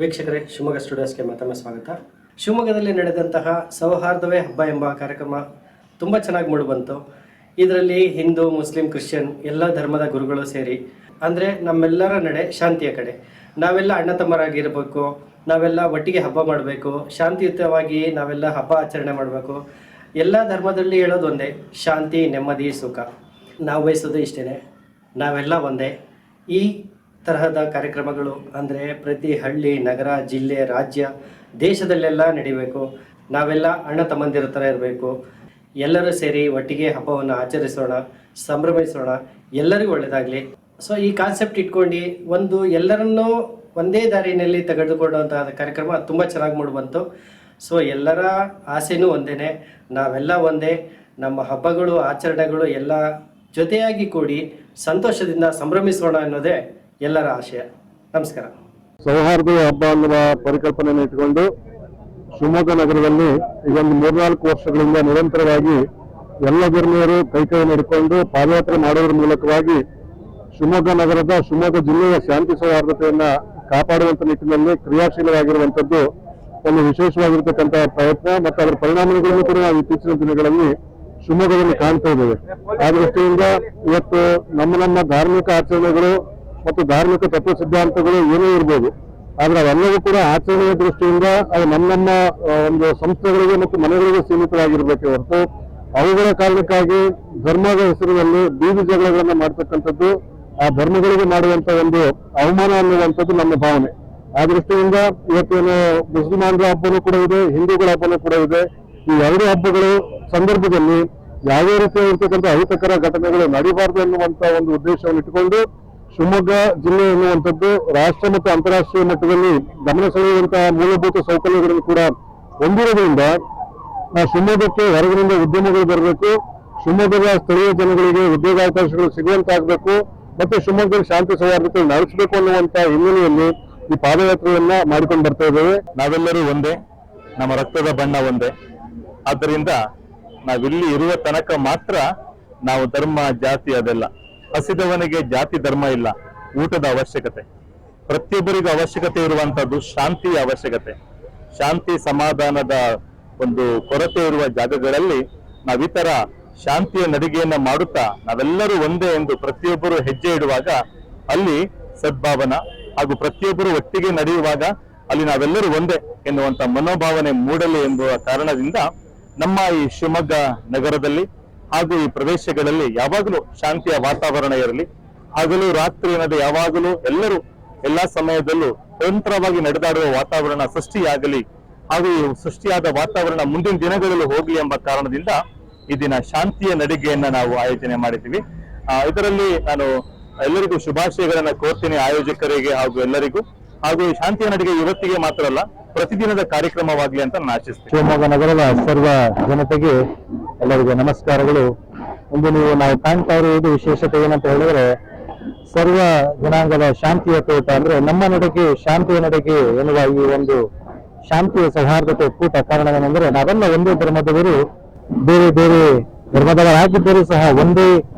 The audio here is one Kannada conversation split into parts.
ವೀಕ್ಷಕರೇ, ಶಿವಮೊಗ್ಗ ಸ್ಟುಡಿಯೋಸ್ಗೆ ಮತ್ತೊಮ್ಮೆ ಸ್ವಾಗತ. ಶಿವಮೊಗ್ಗದಲ್ಲಿ ನಡೆದಂತಹ ಸೌಹಾರ್ದವೇ ಹಬ್ಬ ಎಂಬ ಕಾರ್ಯಕ್ರಮ ತುಂಬ ಚೆನ್ನಾಗಿ ಮೂಡಿಬಂತು. ಇದರಲ್ಲಿ ಹಿಂದೂ, ಮುಸ್ಲಿಂ, ಕ್ರಿಶ್ಚಿಯನ್ ಎಲ್ಲ ಧರ್ಮದ ಗುರುಗಳು ಸೇರಿ, ಅಂದರೆ ನಮ್ಮೆಲ್ಲರ ನಡೆ ಶಾಂತಿಯ ಕಡೆ. ನಾವೆಲ್ಲ ಅಣ್ಣ ತಮ್ಮರಾಗಿರಬೇಕು, ನಾವೆಲ್ಲ ಒಟ್ಟಿಗೆ ಹಬ್ಬ ಮಾಡಬೇಕು, ಶಾಂತಿಯುತವಾಗಿ ನಾವೆಲ್ಲ ಹಬ್ಬ ಆಚರಣೆ ಮಾಡಬೇಕು. ಎಲ್ಲ ಧರ್ಮದಲ್ಲಿ ಹೇಳೋದು ಒಂದೇ, ಶಾಂತಿ, ನೆಮ್ಮದಿ, ಸುಖ. ನಾವು ಬಯಸೋದು ಇಷ್ಟೇ, ನಾವೆಲ್ಲ ಒಂದೇ. ಈ ತರಹದ ಕಾರ್ಯಕ್ರಮಗಳು ಅಂದರೆ ಪ್ರತಿ ಹಳ್ಳಿ, ನಗರ, ಜಿಲ್ಲೆ, ರಾಜ್ಯ, ದೇಶದಲ್ಲೆಲ್ಲ ನಡಿಬೇಕು. ನಾವೆಲ್ಲ ಅಣ್ಣ ತಮ್ಮಂದಿರ ಥರ ಇರಬೇಕು. ಎಲ್ಲರೂ ಸೇರಿ ಒಟ್ಟಿಗೆ ಹಬ್ಬವನ್ನು ಆಚರಿಸೋಣ, ಸಂಭ್ರಮಿಸೋಣ, ಎಲ್ಲರಿಗೂ ಒಳ್ಳೆಯದಾಗಲಿ. ಸೊ ಈ ಕಾನ್ಸೆಪ್ಟ್ ಇಟ್ಕೊಂಡು ಎಲ್ಲರನ್ನೂ ಒಂದೇ ದಾರಿಯಲ್ಲಿ ತೆಗೆದುಕೊಳ್ಳುವಂತಹ ಕಾರ್ಯಕ್ರಮ ತುಂಬ ಚೆನ್ನಾಗಿ ಮೂಡಿಬಂತು. ಸೊ ಎಲ್ಲರ ಆಸೆನೂ ಒಂದೇ, ನಾವೆಲ್ಲ ಒಂದೇ. ನಮ್ಮ ಹಬ್ಬಗಳು, ಆಚರಣೆಗಳು ಎಲ್ಲ ಜೊತೆಯಾಗಿ ಕೂಡಿ ಸಂತೋಷದಿಂದ ಸಂಭ್ರಮಿಸೋಣ ಅನ್ನೋದೇ ಎಲ್ಲರ ಆಶಯ. ನಮಸ್ಕಾರ. ಸೌಹಾರ್ದ ಹಬ್ಬ ಅನ್ನುವ ಪರಿಕಲ್ಪನೆಯನ್ನು ಇಟ್ಟುಕೊಂಡು ಶಿವಮೊಗ್ಗ ನಗರದಲ್ಲಿ ಈಗೊಂದು 3-4 ವರ್ಷಗಳಿಂದ ನಿರಂತರವಾಗಿ ಎಲ್ಲ ಧರ್ಮೀಯರು ಕೈಕೈ ನಡೆಕೊಂಡು ಪಾದಯಾತ್ರೆ ಮಾಡುವುದರ ಮೂಲಕವಾಗಿ ಶಿವಮೊಗ್ಗ ನಗರದ, ಶಿವಮೊಗ್ಗ ಜಿಲ್ಲೆಯ ಶಾಂತಿ ಸೌಹಾರ್ದತೆಯನ್ನ ಕಾಪಾಡುವಂತ ನಿಟ್ಟಿನಲ್ಲಿ ಕ್ರಿಯಾಶೀಲವಾಗಿರುವಂತದ್ದು ಒಂದು ವಿಶೇಷವಾಗಿರ್ತಕ್ಕಂತಹ ಪ್ರಯತ್ನ ಮತ್ತು ಅದರ ಪರಿಣಾಮಗಳನ್ನು ಕೂಡ ನಾವು ಇತ್ತೀಚಿನ ದಿನಗಳಲ್ಲಿ ಶಿವಮೊಗ್ಗದಲ್ಲಿ ಕಾಣ್ತಾ ಇದ್ದೇವೆ. ಆ ದೃಷ್ಟಿಯಿಂದ ಇವತ್ತು ನಮ್ಮ ಧಾರ್ಮಿಕ ಆಚರಣೆಗಳು ಮತ್ತು ಧಾರ್ಮಿಕ ತತ್ವ ಸಿದ್ಧಾಂತಗಳು ಏನೇ ಇರ್ಬೋದು, ಆದ್ರೆ ಅವೆಲ್ಲವೂ ಕೂಡ ಆಚರಣೆಯ ದೃಷ್ಟಿಯಿಂದ ಅದು ನಮ್ಮ ಒಂದು ಸಂಸ್ಥೆಗಳಿಗೆ ಮತ್ತು ಮನೆಗಳಿಗೆ ಸೀಮಿತವಾಗಿರ್ಬೇಕೆ ಹೊರತು ಅವುಗಳ ಕಾರಣಕ್ಕಾಗಿ ಧರ್ಮದ ಹೆಸರಿನಲ್ಲಿ ಬೀದಿ ಜಗಳಗಳನ್ನ ಮಾಡ್ತಕ್ಕಂಥದ್ದು ಆ ಧರ್ಮಗಳಿಗೆ ಮಾಡುವಂತ ಒಂದು ಅವಮಾನ ಅನ್ನುವಂಥದ್ದು ನಮ್ಮ ಭಾವನೆ. ಆ ದೃಷ್ಟಿಯಿಂದ ಇವತ್ತೇನು ಮುಸಲ್ಮಾನರ ಹಬ್ಬನೂ ಕೂಡ ಇದೆ, ಹಿಂದೂಗಳ ಹಬ್ಬನೂ ಕೂಡ ಇದೆ. ಈ ಎರಡು ಹಬ್ಬಗಳು ಸಂದರ್ಭದಲ್ಲಿ ಯಾವುದೇ ರೀತಿಯಾಗಿರ್ತಕ್ಕಂಥ ಅಹಿತಕರ ಘಟನೆಗಳು ನಡೀಬಾರದು ಎನ್ನುವಂತ ಒಂದು ಉದ್ದೇಶವನ್ನು ಇಟ್ಟುಕೊಂಡು ಶಿವಮೊಗ್ಗ ಜಿಲ್ಲೆ ಎನ್ನುವಂಥದ್ದು ರಾಷ್ಟ್ರ ಮತ್ತು ಅಂತಾರಾಷ್ಟ್ರೀಯ ಮಟ್ಟದಲ್ಲಿ ಗಮನ ಸೆಳೆಯುವಂತಹ ಮೂಲಭೂತ ಸೌಕರ್ಯಗಳನ್ನು ಕೂಡ ಹೊಂದಿರೋದ್ರಿಂದ ಶಿವಮೊಗ್ಗಕ್ಕೆ ಹೊರಗಿನಿಂದ ಉದ್ಯಮಗಳು ಬರಬೇಕು, ಶಿವಮೊಗ್ಗದ ಸ್ಥಳೀಯ ಜನಗಳಿಗೆ ಉದ್ಯೋಗಾವಕಾಶಗಳು ಸಿಗುವಂತಾಗಬೇಕು ಮತ್ತೆ ಶಿವಮೊಗ್ಗದಲ್ಲಿ ಶಾಂತಿ ಸೌಹಾರ್ದತೆ ನಡೆಸಬೇಕು ಅನ್ನುವಂತ ಹಿನ್ನೆಲೆಯಲ್ಲಿ ಈ ಪಾದಯಾತ್ರೆಯನ್ನ ಮಾಡಿಕೊಂಡು ಬರ್ತಾ ಇದ್ದೇವೆ. ನಾವೆಲ್ಲರೂ ಒಂದೇ, ನಮ್ಮ ರಕ್ತದ ಬಣ್ಣ ಒಂದೇ. ಆದ್ದರಿಂದ ನಾವಿಲ್ಲಿ ಇರುವ ತನಕ ಮಾತ್ರ ನಾವು ಧರ್ಮ, ಜಾತಿ ಅದೆಲ್ಲ. ಹಸಿದವನಿಗೆ ಜಾತಿ ಧರ್ಮ ಇಲ್ಲ. ಊಟದ ಅವಶ್ಯಕತೆ, ಪ್ರತಿಯೊಬ್ಬರಿಗೂ ಅವಶ್ಯಕತೆ ಇರುವಂತದ್ದು ಶಾಂತಿಯ ಅವಶ್ಯಕತೆ. ಶಾಂತಿ ಸಮಾಧಾನದ ಒಂದು ಕೊರತೆ ಇರುವ ಜಾಗಗಳಲ್ಲಿ ನಾವಿತರ ಶಾಂತಿಯ ನಡಿಗೆಯನ್ನ ಮಾಡುತ್ತಾ ನಾವೆಲ್ಲರೂ ಒಂದೇ ಎಂದು ಪ್ರತಿಯೊಬ್ಬರು ಹೆಜ್ಜೆ ಇಡುವಾಗ ಅಲ್ಲಿ ಸದ್ಭಾವನಾ ಹಾಗೂ ಪ್ರತಿಯೊಬ್ಬರು ಒಟ್ಟಿಗೆ ನಡೆಯುವಾಗ ಅಲ್ಲಿ ನಾವೆಲ್ಲರೂ ಒಂದೇ ಎನ್ನುವಂತ ಮನೋಭಾವನೆ ಮೂಡಲಿ ಎಂಬುವ ಕಾರಣದಿಂದ ನಮ್ಮ ಈ ಶಿವಮೊಗ್ಗ ನಗರದಲ್ಲಿ ಹಾಗೂ ಈ ಪ್ರದೇಶಗಳಲ್ಲಿ ಯಾವಾಗಲೂ ಶಾಂತಿಯ ವಾತಾವರಣ ಇರಲಿ. ಹಗಲು ರಾತ್ರಿ ಅನ್ನೋದು ಯಾವಾಗಲೂ ಎಲ್ಲರೂ ಎಲ್ಲಾ ಸಮಯದಲ್ಲೂ ಸ್ವತಂತ್ರವಾಗಿ ನಡೆದಾಡುವ ವಾತಾವರಣ ಸೃಷ್ಟಿಯಾಗಲಿ ಹಾಗೂ ಈ ಸೃಷ್ಟಿಯಾದ ವಾತಾವರಣ ಮುಂದಿನ ದಿನಗಳಲ್ಲೂ ಹೋಗಲಿ ಎಂಬ ಕಾರಣದಿಂದ ಈ ದಿನ ಶಾಂತಿಯ ನಡಿಗೆಯನ್ನ ನಾವು ಆಯೋಜನೆ ಮಾಡಿದ್ದೀವಿ. ಇದರಲ್ಲಿ ನಾನು ಎಲ್ಲರಿಗೂ ಶುಭಾಶಯಗಳನ್ನ ಕೋರ್ತೀನಿ, ಆಯೋಜಕರಿಗೆ ಹಾಗೂ ಎಲ್ಲರಿಗೂ. ಹಾಗೂ ಈ ಶಾಂತಿಯ ನಡಿಗೆ ಇವತ್ತಿಗೆ ಮಾತ್ರ ಅಲ್ಲ, ಪ್ರತಿದಿನದ ಕಾರ್ಯಕ್ರಮವಾಗಲಿ ಅಂತ ನಾನು ಆಶಿಸ್ತೀನಿ. ಶಿವಮೊಗ್ಗ ನಗರದ ಸರ್ವ ಜನತೆಗೆ ಎಲ್ಲರಿಗೂ ನಮಸ್ಕಾರಗಳು. ಒಂದು ನಾವು ಕಾಣ್ತಾ ಇರುವುದು ವಿಶೇಷತೆ ಏನಂತ ಹೇಳಿದ್ರೆ, ಸರ್ವ ಜನಾಂಗದ ಶಾಂತಿಯ ತೋಟ ಅಂದ್ರೆ ನಮ್ಮ ನಡೆಗೆ ಶಾಂತಿಯ ನಡೆಗೆ ಎನ್ನುವ ಈ ಒಂದು ಶಾಂತಿಯ ಸೌಹಾರ್ದತೆ ಕೂಟ ಕಾರಣವೇನೆಂದ್ರೆ ನಾವೆಲ್ಲ ಒಂದೇ ಧರ್ಮದವರು, ಬೇರೆ ಬೇರೆ ಧರ್ಮದವರಾಗಿದ್ದರೂ ಸಹ ಒಂದೇ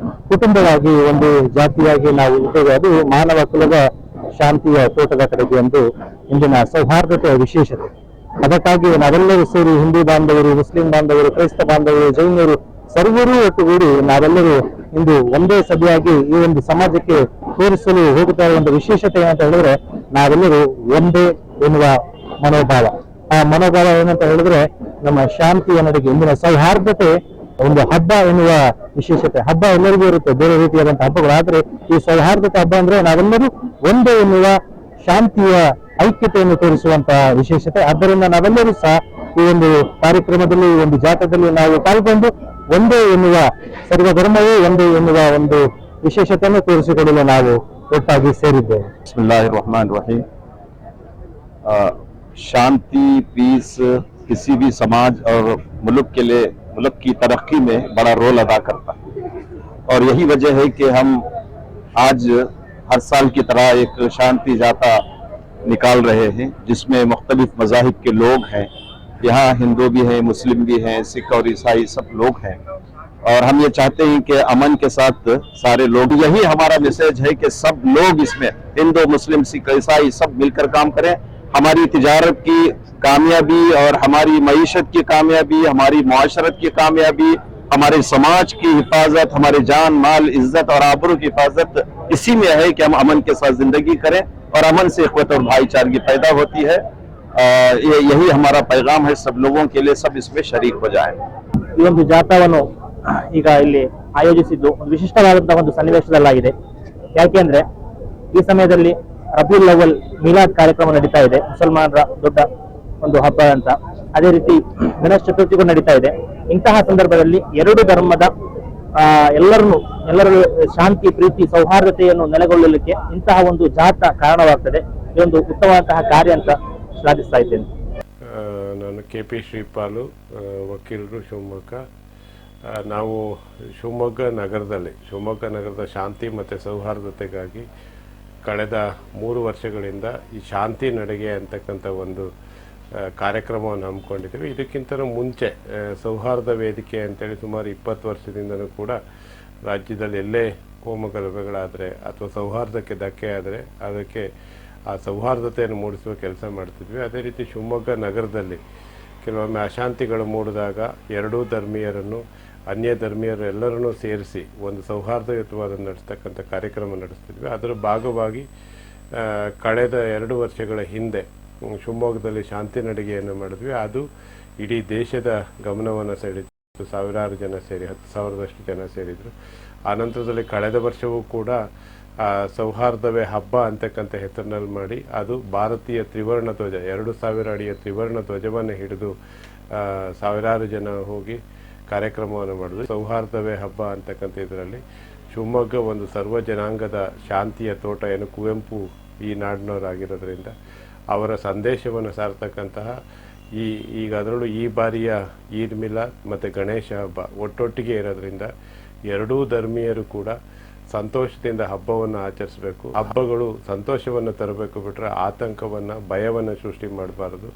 ಕುಟುಂಬವಾಗಿ, ಒಂದು ಜಾತಿಯಾಗಿ ನಾವು ಇದ್ದೇವೆ. ಅದು ಮಾನವ ಕುಲದ ಶಾಂತಿಯ ತೋಟದ ಕಡೆಗೆ ಎಂದು ಇಂದಿನ ಸೌಹಾರ್ದತೆಯ ವಿಶೇಷತೆ. ಅದಕ್ಕಾಗಿ ನಾವೆಲ್ಲರೂ ಸೇರಿ ಹಿಂದೂ ಬಾಂಧವರು, ಮುಸ್ಲಿಂ ಬಾಂಧವರು, ಕ್ರೈಸ್ತ ಬಾಂಧವರು, ಜೈನರು ಸರ್ವರೂ ಒಟ್ಟುಗೂಡಿ ನಾವೆಲ್ಲರೂ ಇಂದು ಒಂದೇ ಸಭೆಯಾಗಿ ಈ ಒಂದು ಸಮಾಜಕ್ಕೆ ತೋರಿಸಲು ಹೋಗುತ್ತಾ ಇರುವಂತಹ ವಿಶೇಷತೆ ಏನಂತ ಹೇಳಿದ್ರೆ ನಾವೆಲ್ಲರೂ ಒಂದೇ ಎನ್ನುವ ಮನೋಭಾವ. ಆ ಮನೋಭಾವ ಏನಂತ ಹೇಳಿದ್ರೆ ನಮ್ಮ ಶಾಂತಿಯ ನಡಿಗೆ, ಇಂದಿನ ಸೌಹಾರ್ದತೆ ಒಂದು ಹಬ್ಬ ಎನ್ನುವ ವಿಶೇಷತೆ. ಹಬ್ಬ ಎಲ್ಲರಿಗೂ ಇರುತ್ತೆ, ಬೇರೆ ರೀತಿಯಾದಂತಹ ಹಬ್ಬಗಳು. ಆದ್ರೆ ಈ ಸೌಹಾರ್ದತೆ ಹಬ್ಬ ಅಂದ್ರೆ ನಾವೆಲ್ಲರೂ ಒಂದೇ ಎನ್ನುವ ಶಾಂತಿಯ ಐಕ್ಯತೆಯನ್ನು ತೋರಿಸುವಂತಹ ವಿಶೇಷತೆ. ಆದ್ದರಿಂದ ನಾವೆಲ್ಲರೂ ಸಹ ಈ ಒಂದು ಕಾರ್ಯಕ್ರಮದಲ್ಲಿ, ಈ ಒಂದು ಜಾಥಾದಲ್ಲಿ ನಾವು ಪಾಲ್ಗೊಂಡು ಒಂದೇ ಎನ್ನುವ, ಸರ್ವ ಧರ್ಮವೇ ಒಂದೇ ಎನ್ನುವ ಒಂದು ವಿಶೇಷತೆಯನ್ನು ತೋರಿಸಿಕೊಳ್ಳಲು ನಾವು ಒಟ್ಟಾಗಿ ಸೇರಿದ್ದೇವೆ. बिस्मिल्लाहिर रहमान रहीम। शांति, पीस किसी भी समाज और मुल्क के लिए, मुल्क की तरक्की में बड़ा रोल अदा करता है और यही वजह है कि हम आज हर साल की तरह एक शांति जाता निकाल रहे हैं जिसमें मुख्तलिफ मज़ाहिब के लोग हैं। यहाँ हिंदू भी हैं, मुस्लिम भी हैं, सिख और ईसाई सब लोग हैं और हम ये चाहते हैं कि अमन के साथ सारे लोग, यही हमारा मैसेज है कि सब लोग इसमें, हिंदू, मुस्लिम, सिख, ईसाई सब मिलकर काम करें हमारी तिजारत की कामयाबी और हमारी मईशत की कामयाबी, हमारी मुआशरत की कामयाबी, हमारे समाज की हिफाजत, हमारे जान माल इज्जत और आबरू की हिफाजत इसी में है कि हम अमन के साथ जिंदगी करें और अमन से इख्वत और भाईचारगी पैदा होती है। यही हमारा पैगाम है सब लोगों के लिए, सब इसमें शरीक हो जाए। ಈ ಒಂದು ಜಾಥಾವನ್ನು ಈಗ ಇಲ್ಲಿ ಆಯೋಜಿಸಿದ್ದು ಒಂದು ವಿಶಿಷ್ಟವಾದಂತಹ ಒಂದು ಸನ್ನಿವೇಶದಲ್ಲಾಗಿದೆ. ಯಾಕೆಂದ್ರೆ ಈ ಸಮಯದಲ್ಲಿ ರಬೀಲ್ ಅವಲ್ ಮೀಲಾದ್ ಕಾರ್ಯಕ್ರಮ ನಡೀತಾ ಇದೆ, ಮುಸಲ್ಮಾನರ ದೊಡ್ಡ ಒಂದು ಹಬ್ಬ ಅಂತ. ಅದೇ ರೀತಿ ಗಣೇಶ ಚತುರ್ಥಿಗೂ ನಡೀತಾ ಇದೆ. ಇಂತಹ ಸಂದರ್ಭದಲ್ಲಿ ಎರಡು ಧರ್ಮದ ಎಲ್ಲರೂ ಶಾಂತಿ, ಪ್ರೀತಿ, ಸೌಹಾರ್ದತೆಯನ್ನು ನೆಲೆಗೊಳ್ಳಲಿಕ್ಕೆ ಇಂತಹ ಒಂದು ಜಾಥಾ ಕಾರಣವಾಗ್ತದೆ. ಇದೊಂದು ಉತ್ತಮವಾದಂತಹ ಕಾರ್ಯ ಅಂತ ಶ್ಲಾಘಿಸ್ತಾ ಇದ್ದೇನೆ. ನಾನು KP ಶ್ರೀಪಾಲು, ವಕೀಲರು, ಶಿವಮೊಗ್ಗ. ನಾವು ಶಿವಮೊಗ್ಗ ನಗರದ ಶಾಂತಿ ಮತ್ತು ಸೌಹಾರ್ದತೆಗಾಗಿ ಕಳೆದ 3 ವರ್ಷಗಳಿಂದ ಈ ಶಾಂತಿ ನಡಿಗೆ ಅಂತಕ್ಕಂಥ ಒಂದು ಕಾರ್ಯಕ್ರಮವನ್ನು ಹಮ್ಮಿಕೊಂಡಿದ್ದೀವಿ. ಇದಕ್ಕಿಂತ ಮುಂಚೆ ಸೌಹಾರ್ದ ವೇದಿಕೆ ಅಂತೇಳಿ ಸುಮಾರು 20 ವರ್ಷದಿಂದನೂ ಕೂಡ ರಾಜ್ಯದಲ್ಲಿ ಎಲ್ಲೇ ಕೋಮುಗಲಭೆಗಳಾದರೆ ಅಥವಾ ಸೌಹಾರ್ದಕ್ಕೆ ಧಕ್ಕೆ ಆದರೆ ಅದಕ್ಕೆ ಆ ಸೌಹಾರ್ದತೆಯನ್ನು ಮೂಡಿಸುವ ಕೆಲಸ ಮಾಡ್ತಿದ್ವಿ. ಅದೇ ರೀತಿ ಶಿವಮೊಗ್ಗ ನಗರದಲ್ಲಿ ಕೆಲವೊಮ್ಮೆ ಅಶಾಂತಿಗಳು ಮೂಡಿದಾಗ ಎರಡೂ ಧರ್ಮೀಯರನ್ನು, ಅನ್ಯ ಧರ್ಮೀಯರು ಎಲ್ಲರನ್ನೂ ಸೇರಿಸಿ ಒಂದು ಸೌಹಾರ್ದಯುತವಾದ ನಡೆಸ್ತಕ್ಕಂಥ ಕಾರ್ಯಕ್ರಮ ನಡೆಸ್ತಿದ್ವಿ. ಅದರ ಭಾಗವಾಗಿ ಕಳೆದ 2 ವರ್ಷಗಳ ಹಿಂದೆ ಶಿವಮೊಗ್ಗದಲ್ಲಿ ಶಾಂತಿ ನಡಿಗೆಯನ್ನು ಮಾಡಿದ್ವಿ. ಅದು ಇಡೀ ದೇಶದ ಗಮನವನ್ನು ಸೆಳೆಯಿತು. ಸಾವಿರಾರು ಜನ ಸೇರಿ 10,000ದಷ್ಟು ಜನ ಸೇರಿದರು. ಆನಂತರದಲ್ಲಿ ಕಳೆದ ವರ್ಷವೂ ಕೂಡ ಸೌಹಾರ್ದವೇ ಹಬ್ಬ ಅಂತಕ್ಕಂಥ ಹೆಸರಿನಲ್ಲಿ ಮಾಡಿ ಅದು ಭಾರತೀಯ ತ್ರಿವರ್ಣ ಧ್ವಜ 2000 ಅಡಿಯ ತ್ರಿವರ್ಣ ಧ್ವಜವನ್ನು ಹಿಡಿದು ಸಾವಿರಾರು ಜನ ಹೋಗಿ ಕಾರ್ಯಕ್ರಮವನ್ನು ಮಾಡಿದ್ರು. ಸೌಹಾರ್ದವೇ ಹಬ್ಬ ಅಂತಕ್ಕಂಥ ಇದರಲ್ಲಿ ಶಿವಮೊಗ್ಗ ಒಂದು ಸರ್ವ ಜನಾಂಗದ ಶಾಂತಿಯ ತೋಟ, ಏನು ಕುವೆಂಪು ಈ ನಾಡಿನವರಾಗಿರೋದ್ರಿಂದ ಅವರ ಸಂದೇಶವನ್ನು ಸಾರ್ತಕ್ಕಂತಹ ಈಗ ಅದರಲ್ಲೂ ಈ ಬಾರಿಯ ಈದ್ ಮಿಲಾದ್ ಮತ್ತು ಗಣೇಶ ಹಬ್ಬ ಒಟ್ಟೊಟ್ಟಿಗೆ ಇರೋದ್ರಿಂದ ಎರಡೂ ಧರ್ಮೀಯರು ಕೂಡ ಸಂತೋಷದಿಂದ ಹಬ್ಬವನ್ನು ಆಚರಿಸಬೇಕು. ಹಬ್ಬಗಳು ಸಂತೋಷವನ್ನು ತರಬೇಕು ಬಿಟ್ಟರೆ ಆತಂಕವನ್ನು, ಭಯವನ್ನು ಸೃಷ್ಟಿ ಮಾಡಬಾರದು.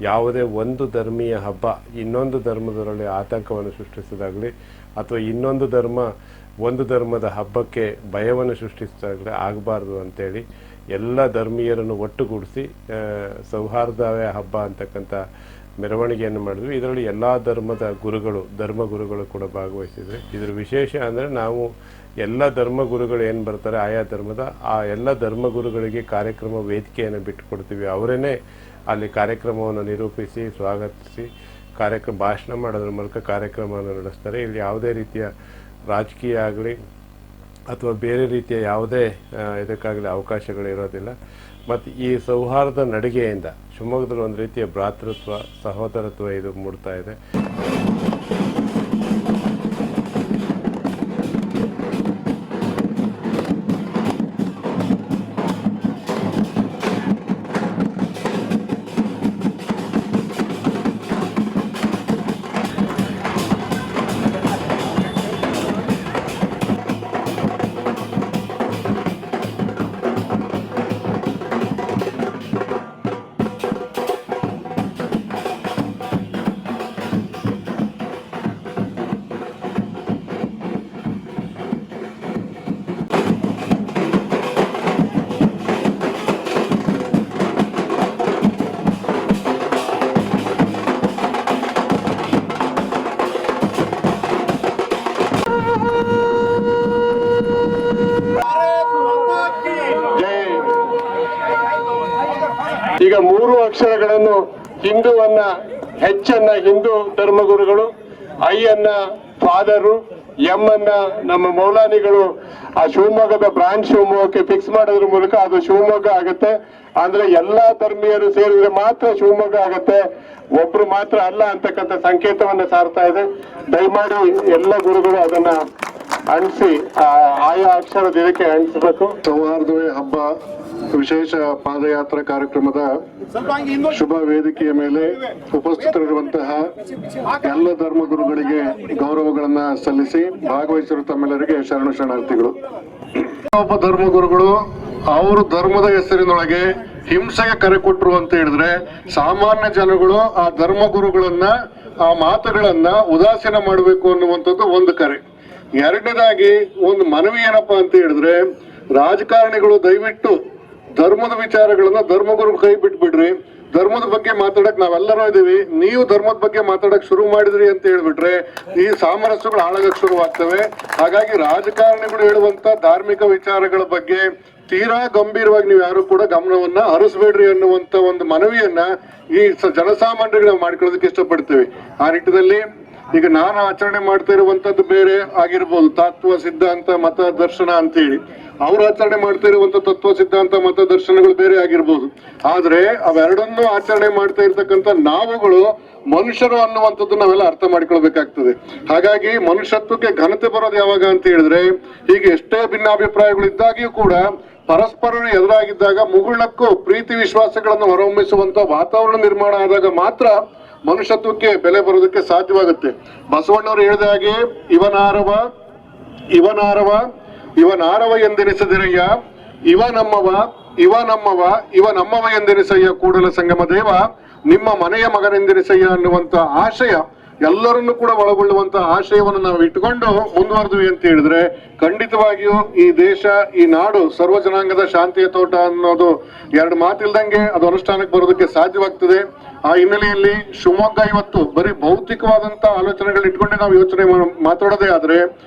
ಯಾವುದೇ ಒಂದು ಧರ್ಮೀಯ ಹಬ್ಬ ಇನ್ನೊಂದು ಧರ್ಮದರಲ್ಲಿ ಆತಂಕವನ್ನು ಸೃಷ್ಟಿಸೋದಾಗಲಿ ಅಥವಾ ಒಂದು ಧರ್ಮದ ಹಬ್ಬಕ್ಕೆ ಭಯವನ್ನು ಸೃಷ್ಟಿಸೋದಾಗಲಿ ಆಗಬಾರ್ದು ಅಂತೇಳಿ ಎಲ್ಲ ಧರ್ಮೀಯರನ್ನು ಒಟ್ಟುಗೂಡಿಸಿ ಸೌಹಾರ್ದವೇ ಹಬ್ಬ ಅಂತಕ್ಕಂಥ ಮೆರವಣಿಗೆಯನ್ನು ಮಾಡಿದ್ವಿ. ಇದರಲ್ಲಿ ಎಲ್ಲ ಧರ್ಮಗುರುಗಳು ಕೂಡ ಭಾಗವಹಿಸಿದ್ವಿ. ಇದರ ವಿಶೇಷ ಅಂದರೆ ನಾವು ಎಲ್ಲ ಧರ್ಮಗುರುಗಳು ಏನು ಬರ್ತಾರೆ ಆಯಾ ಧರ್ಮದ ಆ ಎಲ್ಲ ಧರ್ಮಗುರುಗಳಿಗೆ ಕಾರ್ಯಕ್ರಮ ವೇದಿಕೆಯನ್ನು ಬಿಟ್ಟುಕೊಡ್ತೀವಿ. ಅವರೇ ಅಲ್ಲಿ ಕಾರ್ಯಕ್ರಮವನ್ನು ನಿರೂಪಿಸಿ ಸ್ವಾಗತಿಸಿ ಭಾಷಣ ಮಾಡೋದ್ರ ಮೂಲಕ ಕಾರ್ಯಕ್ರಮವನ್ನು ನಡೆಸ್ತಾರೆ. ಇಲ್ಲಿ ಯಾವುದೇ ರೀತಿಯ ರಾಜಕೀಯ ಆಗಲಿ ಅಥವಾ ಬೇರೆ ರೀತಿಯ ಯಾವುದೇ ಇದಕ್ಕಾಗಲಿ ಅವಕಾಶಗಳಿರೋದಿಲ್ಲ. ಮತ್ತು ಈ ಸೌಹಾರ್ದ ನಡಿಗೆಯಿಂದ ಶಿವಮೊಗ್ಗದಲ್ಲಿ ಒಂದು ರೀತಿಯ ಭ್ರಾತೃತ್ವ, ಸಹೋದರತ್ವ ಇದು ಮೂಡ್ತಾ ಇದೆ. ಈಗ 3 ಅಕ್ಷರಗಳನ್ನು ಹಿಂದೂವನ್ನ ಹೆಚ್ಚನ್ನ ಹಿಂದೂ ಧರ್ಮಗುರುಗಳು, ಐ ಅನ್ನ ಫಾದರು, ಎಂ ಅನ್ನ ನಮ್ಮ ಮೌಲಾನಿಗಳು ಆ ಶಿವಮೊಗ್ಗದ ಬ್ರಾಂಚ್ ಶಿವಮೊಗ್ಗಕ್ಕೆ ಫಿಕ್ಸ್ ಮಾಡೋದ್ರ ಮೂಲಕ ಅದು ಶಿವಮೊಗ್ಗ ಆಗುತ್ತೆ. ಅಂದ್ರೆ ಎಲ್ಲಾ ಧರ್ಮೀಯರು ಸೇರಿದ್ರೆ ಮಾತ್ರ ಶಿವಮೊಗ್ಗ ಆಗುತ್ತೆ, ಒಬ್ರು ಮಾತ್ರ ಅಲ್ಲ ಅಂತಕ್ಕಂಥ ಸಂಕೇತವನ್ನ ಸಾರ್ತಾ ಇದೆ. ದಯಮಾಡಿ ಎಲ್ಲ ಗುರುಗಳು ಅದನ್ನ ಅಂಟಿಸಿ ಆಯಾ ಅಕ್ಷರದ ಇದಕ್ಕೆ ಅಂಟಿಸಬೇಕು. ಸೌಹಾರ್ದವೇ ಹಬ್ಬ ವಿಶೇಷ ಪಾದಯಾತ್ರಾ ಕಾರ್ಯಕ್ರಮದ ಶುಭ ವೇದಿಕೆಯ ಮೇಲೆ ಉಪಸ್ಥಿತರಿರುವಂತಹ ಎಲ್ಲ ಧರ್ಮಗುರುಗಳಿಗೆ ಗೌರವಗಳನ್ನ ಸಲ್ಲಿಸಿ ಭಾಗವಹಿಸಿರುವ ತಮ್ಮೆಲ್ಲರಿಗೆ ಶರಣಾರ್ಥಿಗಳು. ಒಬ್ಬ ಧರ್ಮಗುರುಗಳು ಅವರು ಧರ್ಮದ ಹೆಸರಿನೊಳಗೆ ಹಿಂಸೆಗೆ ಕರೆ ಕೊಟ್ಟರು ಅಂತ ಹೇಳಿದ್ರೆ ಸಾಮಾನ್ಯ ಜನಗಳು ಆ ಧರ್ಮಗುರುಗಳನ್ನ, ಆ ಮಾತುಗಳನ್ನ ಉದಾಸೀನ ಮಾಡಬೇಕು ಅನ್ನುವಂಥದ್ದು ಒಂದು ಕರೆ. ಎರಡನೇದಾಗಿ ಒಂದು ಮನವಿ ಏನಪ್ಪಾ ಅಂತ ಹೇಳಿದ್ರೆ, ರಾಜಕಾರಣಿಗಳು ದಯವಿಟ್ಟು ಧರ್ಮದ ವಿಚಾರಗಳನ್ನ ಧರ್ಮಗುರು ಕೈ ಬಿಟ್ಬಿಡ್ರಿ, ಧರ್ಮದ ಬಗ್ಗೆ ಮಾತಾಡಕ್ ನಾವೆಲ್ಲರೂ ಇದೀವಿ, ನೀವು ಧರ್ಮದ ಬಗ್ಗೆ ಮಾತಾಡಕ್ ಶುರು ಮಾಡಿದ್ರಿ ಅಂತ ಹೇಳ್ಬಿಟ್ರೆ ಈ ಸಾಮರಸ್ಯಗಳು ಹಾಳಾಗಕ್ ಶುರುವಾಗ್ತವೆ. ಹಾಗಾಗಿ ರಾಜಕಾರಣಿಗಳು ಹೇಳುವಂತ ಧಾರ್ಮಿಕ ವಿಚಾರಗಳ ಬಗ್ಗೆ ತೀರಾ ಗಂಭೀರವಾಗಿ ನೀವು ಯಾರು ಕೂಡ ಗಮನವನ್ನ ಹರಿಸ್ಬೇಡ್ರಿ ಅನ್ನುವಂತ ಒಂದು ಮನವಿಯನ್ನ ಈ ಜನಸಾಮಾನ್ಯರಿಗೆ ನಾವು ಮಾಡ್ಕೊಳ್ಳೋದಕ್ಕೆ ಇಷ್ಟಪಡ್ತೇವೆ. ಆ ನಿಟ್ಟಿನಲ್ಲಿ ಈಗ ನಾನು ಆಚರಣೆ ಮಾಡ್ತಾ ಇರುವಂತದ್ದು ಬೇರೆ ಆಗಿರ್ಬೋದು, ತತ್ವ ಸಿದ್ಧಾಂತ ಮತ ದರ್ಶನ ಅಂತ ಹೇಳಿ. ಅವ್ರು ಆಚರಣೆ ಮಾಡ್ತಾ ಇರುವಂತ ತತ್ವ ಸಿದ್ಧಾಂತ ಮತ ದರ್ಶನಗಳು ಬೇರೆ ಆಗಿರ್ಬೋದು. ಆದ್ರೆ ಅವೆರಡನ್ನೂ ಆಚರಣೆ ಮಾಡ್ತಾ ಇರ್ತಕ್ಕಂಥ ನಾವುಗಳು ಮನುಷ್ಯರು ಅನ್ನುವಂಥದ್ದು ನಾವೆಲ್ಲ ಅರ್ಥ ಮಾಡ್ಕೊಳ್ಬೇಕಾಗ್ತದೆ. ಹಾಗಾಗಿ ಮನುಷ್ಯತ್ವಕ್ಕೆ ಘನತೆ ಬರೋದು ಯಾವಾಗ ಅಂತ ಹೇಳಿದ್ರೆ, ಹೀಗೆ ಎಷ್ಟೇ ಭಿನ್ನಾಭಿಪ್ರಾಯಗಳು ಇದ್ದಾಗಿಯೂ ಕೂಡ ಪರಸ್ಪರರು ಎದುರಾಗಿದ್ದಾಗ ಮುಗುಳ್ನಕ್ಕೂ ಪ್ರೀತಿ ವಿಶ್ವಾಸಗಳನ್ನು ಹೊರಹೊಮ್ಮಿಸುವಂತ ವಾತಾವರಣ ನಿರ್ಮಾಣ ಆದಾಗ ಮಾತ್ರ ಮನುಷ್ಯತ್ವಕ್ಕೆ ಬೆಲೆ ಬರೋದಕ್ಕೆ ಸಾಧ್ಯವಾಗುತ್ತೆ. ಬಸವಣ್ಣವರು ಹೇಳಿದ ಹಾಗೆ ಇವನಾರವ ಎಂದೆನಿಸದಿರಯ್ಯ, ಇವ ನಮ್ಮವ ಎಂದೆನಿಸಯ್ಯ, ಕೂಡಲ ಸಂಗಮ ದೇವ ನಿಮ್ಮ ಮನೆಯ ಮಗನೆಂದೆನಿಸಯ್ಯ ಅನ್ನುವಂತ ಆಶಯ, ಎಲ್ಲರನ್ನು ಕೂಡ ಒಳಗೊಳ್ಳುವಂತ ಆಶಯವನ್ನು ನಾವು ಇಟ್ಟುಕೊಂಡು ಮುಂದುವರೆದ್ವಿ ಅಂತ ಹೇಳಿದ್ರೆ ಖಂಡಿತವಾಗಿಯೂ ಈ ದೇಶ, ಈ ನಾಡು ಸರ್ವ ಜನಾಂಗದ ಶಾಂತಿಯ ತೋಟ ಅನ್ನೋದು ಎರಡು ಮಾತಿಲ್ದಂಗೆ ಅದು ಅನುಷ್ಠಾನಕ್ಕೆ ಬರೋದಕ್ಕೆ ಸಾಧ್ಯವಾಗ್ತದೆ. ಆ ಹಿನ್ನೆಲೆಯಲ್ಲಿ ಶಿವಮೊಗ್ಗ ಇವತ್ತು ಬರೀ ಭೌತಿಕವಾದಂತ ಆಲೋಚನೆಗಳು ಇಟ್ಕೊಂಡೆ ನಾವು ಯೋಚನೆ ಮಾತಾಡೋದೇ ಆದ್ರೆ,